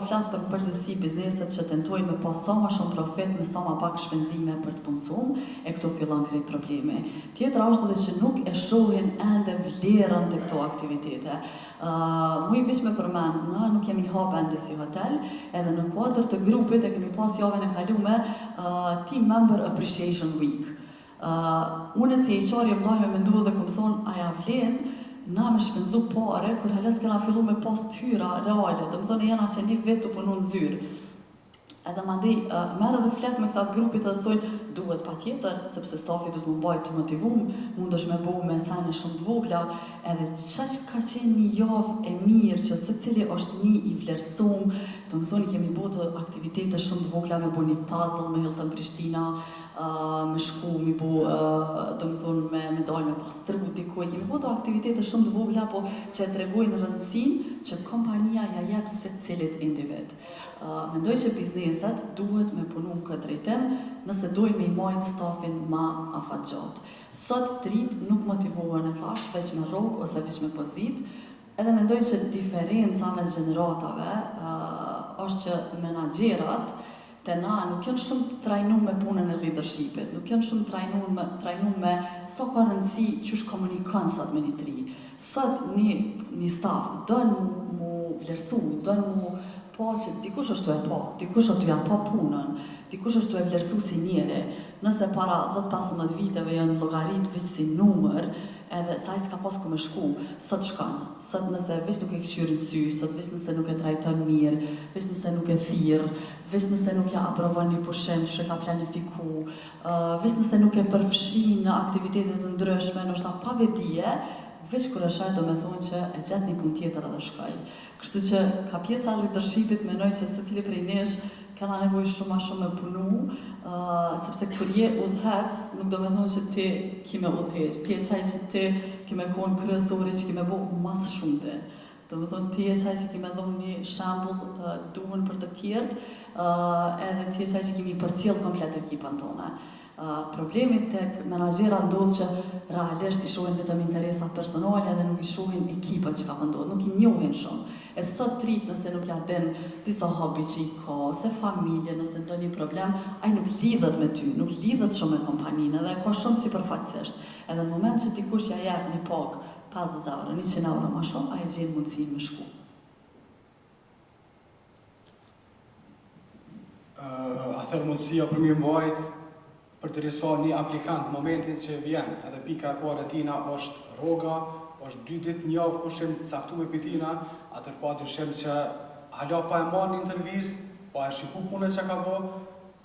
flas për përgjithësi bizneset që tentojnë me pas sa më shumë profit me sa më pak shpenzime për të punësuar, e këtu fillon krejt problemi. Tjetra është edhe që nuk e shohin ende vlerën të këto aktivitete. Mu i vish me përmend, nuk jemi hap ende si hotel, edhe në kuadër të grupit e kemi pas javën e kalume Team Member Appreciation Week. Unë si HR jam dalë me mendu dhe kom thonë, aja vlen na me shpenzu pare, kur halas kena fillu me pas të hyra reale, do më thonë jena që një vetë të punu në zyrë. Edhe mandej, merë dhe flet me këtat grupit edhe thonë, duhet pa tjetër, sepse stafi du të më bajt të motivum, mundesh me bo me sene shumë të vogla, edhe qaq ka qenë një javë e mirë, që se cili është një i vlerësum, do më thonë kemi bo të aktivitete shumë të vogla, me bo një puzzle me Hilton Prishtina, me shku, mi bo, do më thonë, me dalë me pastru dikuj, kemi bo të aktivitete shumë të vogla, po që e tregojnë rëndësin që kompania ja jep se cilit individ. Mendoj që bizneset duhet me punu në këtë drejtim nëse dojnë me i majtë stafin ma afatgjat. Sot trit nuk motivohen e thash, veç me rrogë ose veç me pozit, edhe mendoj që diferenca mes gjeneratave është që menaxherat të na nuk janë shumë të trajnu me punën e leadershipit, nuk janë shumë trajnu me sa ka rëndësi qysh komunikon sot me një tri. Sot një staf dënë mu vlerësu, dënë mu po që dikush është të e po, dikush është të janë po punën, dikush është të e vlerësu si njeri. Nëse para 10-15 viteve janë llogarit vëq si numër, edhe sa i s'ka pas ku me shku, sot shkon. Sot nëse veç nuk e këshyrin sy, sot veç nëse nuk e trajton mirë, veç nëse nuk e thirr, veç nëse nuk ja aprovon një pushim që ka planifiku, veç nëse nuk e përfshin në aktivitetet të ndryshme, ndoshta pa vedije, veç kur e shaj do me thonë që e gjatë një punë tjetër edhe shkoj. Kështu që ka pjesa leadershipit menoj që secili prej nesh kena nevojë shumë me punu, sepse kur je udhëhec, nuk do me thonë që ti ki me udhëheq, ti e qaj që ti ki me konë kryesori që ki me bo mas shumëte. Do me thonë ti e qaj që ki me dhonë një shambull duhen për të tjertë, edhe ti e qaj që kimi përcjell komplet ekipan tona. Problemi tek menaxhera ndodh që realisht i shohin vetëm interesat personale dhe nuk i shohin ekipën që ka ndodhur, nuk i njohin shumë. E sot trit nëse nuk ja den disa hobi që i ka, ose familje, nëse ndonjë problem, ai nuk lidhet me ty, nuk lidhet shumë me kompaninë dhe ka shumë sipërfaqësisht. Edhe në moment që dikush ja jep një pagë 50 euro, 100 euro më shumë, ai gjen mundësinë me shku. Atëherë mundësia për mirë mbajt për të realizuar një aplikant momentin që vjen, edhe pika e parë e tina është rroga, është 2 ditë një javë pushim caktuar për tina, atëherë pa dyshim që hala pa e marrë një intervistë, pa e shiku punën që ka bë,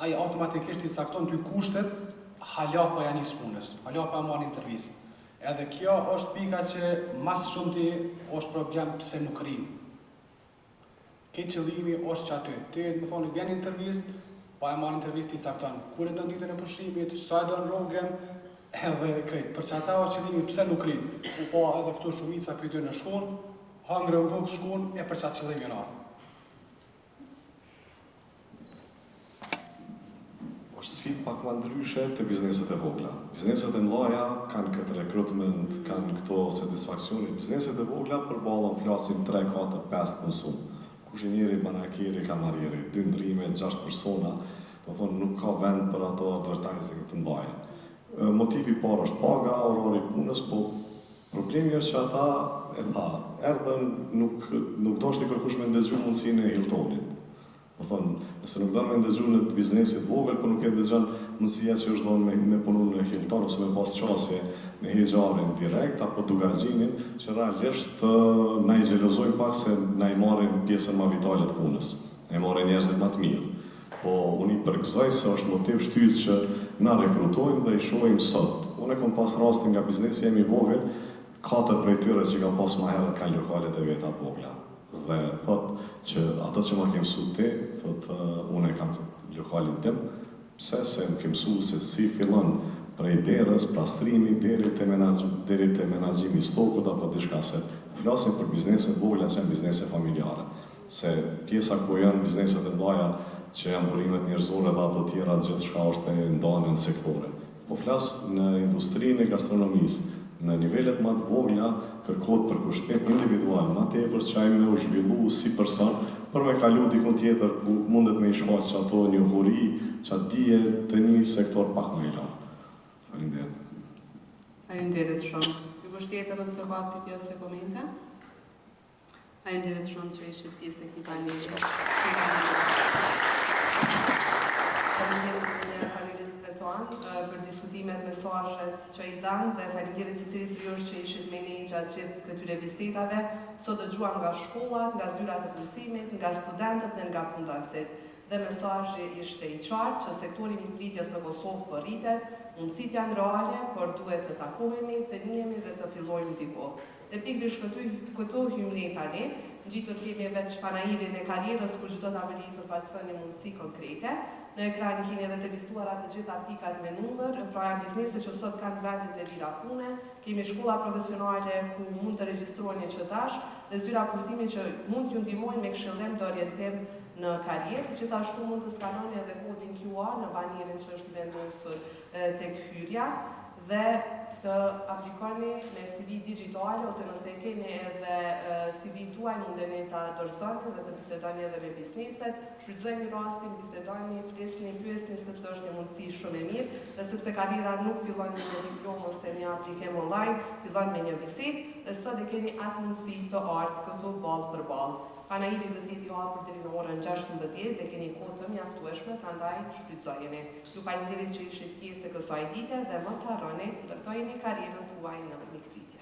ai automatikisht i cakton ty kushtet, hala pa ja nis punës, hala pa e marrë një intervistë. Edhe kjo është pika që mas shumti është problem pse nuk rrin. Këtë qëllimi është që aty, ti më thoni vjen intervistë, pa e marrë intervistë i cakton, kur e do ditën e pushimit, sa e do në rrogën, edhe krejt. Për që ata është qëllimi pse nuk rrin. Po edhe këtu shumica për ty në shkon, hangre në bukë shkon, e për qatë qëllimi në atë. Është sfidë pak më ndryshe të bizneset e vogla. Bizneset e mëdha kanë këtë rekrutment, kanë këto satisfaksione. Bizneset e vogla përballën flasin 3, 4, 5 person. Kuzhinieri, banakeri, kamarieri, 2 ndrime, 6 persona, do thonë nuk ka vend për ato advertising të mëdha. Motivi i parë është paga, orari i punës, po problemi është që ata erdhën nuk doshti kërkush me ndezgju mundësinë e Hiltonit. Do thonë, nëse nuk don me ndezgju në biznesit vogël, po nuk e ndezgjon mundësia që është donë me punu në Hilton ose me pas qasje me hexharin direkt apo dugaxhinin, që realisht na i xhelozojnë pak se na i marrin pjesën më vitale të punës. Na i marrin njerëzit më të mirë. Po unë i përgëzoj se është motiv shtyz që na rekrutojmë dhe i shohim sot. Unë kam pas rastin nga biznesi jemi vogël, 4 prej tyre që kam pas më herët kanë lokalet e veta të vogla. Dhe thot që ato që ma ke mësu ti, thot unë e kam lokalin tim, pse se më ke mësu se si fillon prej derës, plastrimi, deri te menaxhimi i stokut apo diçka, se flasim për bizneset vogla që janë biznese familjare. Se pjesa ku janë bizneset e mëdha që janë burimet njerëzore dhe ato tjera gjithçka është e ndarë në sektore. Po flas në industrinë e gastronomisë, në nivelet më të vogla kërkohet përkushtim individual, më tepër që ai më u zhvillu si person për me kalu dikun tjetër ku mundet me i shfaq që ato një huri, që dije të një sektor pak më i lartë. Faleminderit. Faleminderit shumë. Ju përshtetër ose ka pyetje ose komente? Faleminderit shumë që ishit pjesë e këtij paneli. Faleminderit panelistëve tonë për diskutimet, mesazhet që i dhanë dhe faleminderit secilit prej jush që ishit me ne gjatë gjithë këtyre vizitatave. Sot dëgjuam nga shkollat, nga zyrat e mësimit, nga studentët dhe nga punëdhënësit. Dhe mesazhi ishte i qartë që sektori i mikpritjes në Kosovë po rritet, mundësit janë reale, por duhet të takohemi, të njihemi dhe të fillojmë diku. Dhe pikërisht këtu hym ne tani, ngjitur kemi veç panairin e karrierës ku çdo ta vëri përfaqëson një mundësi konkrete. Në ekran keni edhe të listuara të gjitha pikat me numër, pra janë biznese që sot kanë vendet e lira pune, kemi shkolla profesionale ku mund të regjistroheni që tash, dhe zyra mësimi që mund t'ju ndihmojnë me këshillim të orientim në karrierë. Gjithashtu mund të skanoni edhe kodin QR në banierin që është vendosur tek hyrja dhe të aplikoni me CV digital ose nëse keni edhe CV tuaj mundeni ta dorëzoni dhe të bisedoni edhe me bizneset. Shfrytëzoni rastin, bisedoni, flisni, pyesni sepse është një mundësi shumë e mirë dhe sepse karriera nuk fillon me një diplomë ose një aplikim online, fillon me një bisedë dhe sot e keni atë mundësi të ardhur këtu ballë për ballë. Panairi do të jetë i hapur deri në orën 16 dhe keni kohë të mjaftueshme, prandaj shfrytëzojeni. Ju falenderoj që ishit pjesë të kësaj dite dhe mos harroni, ndërtojeni karrierën tuaj në mikpritje.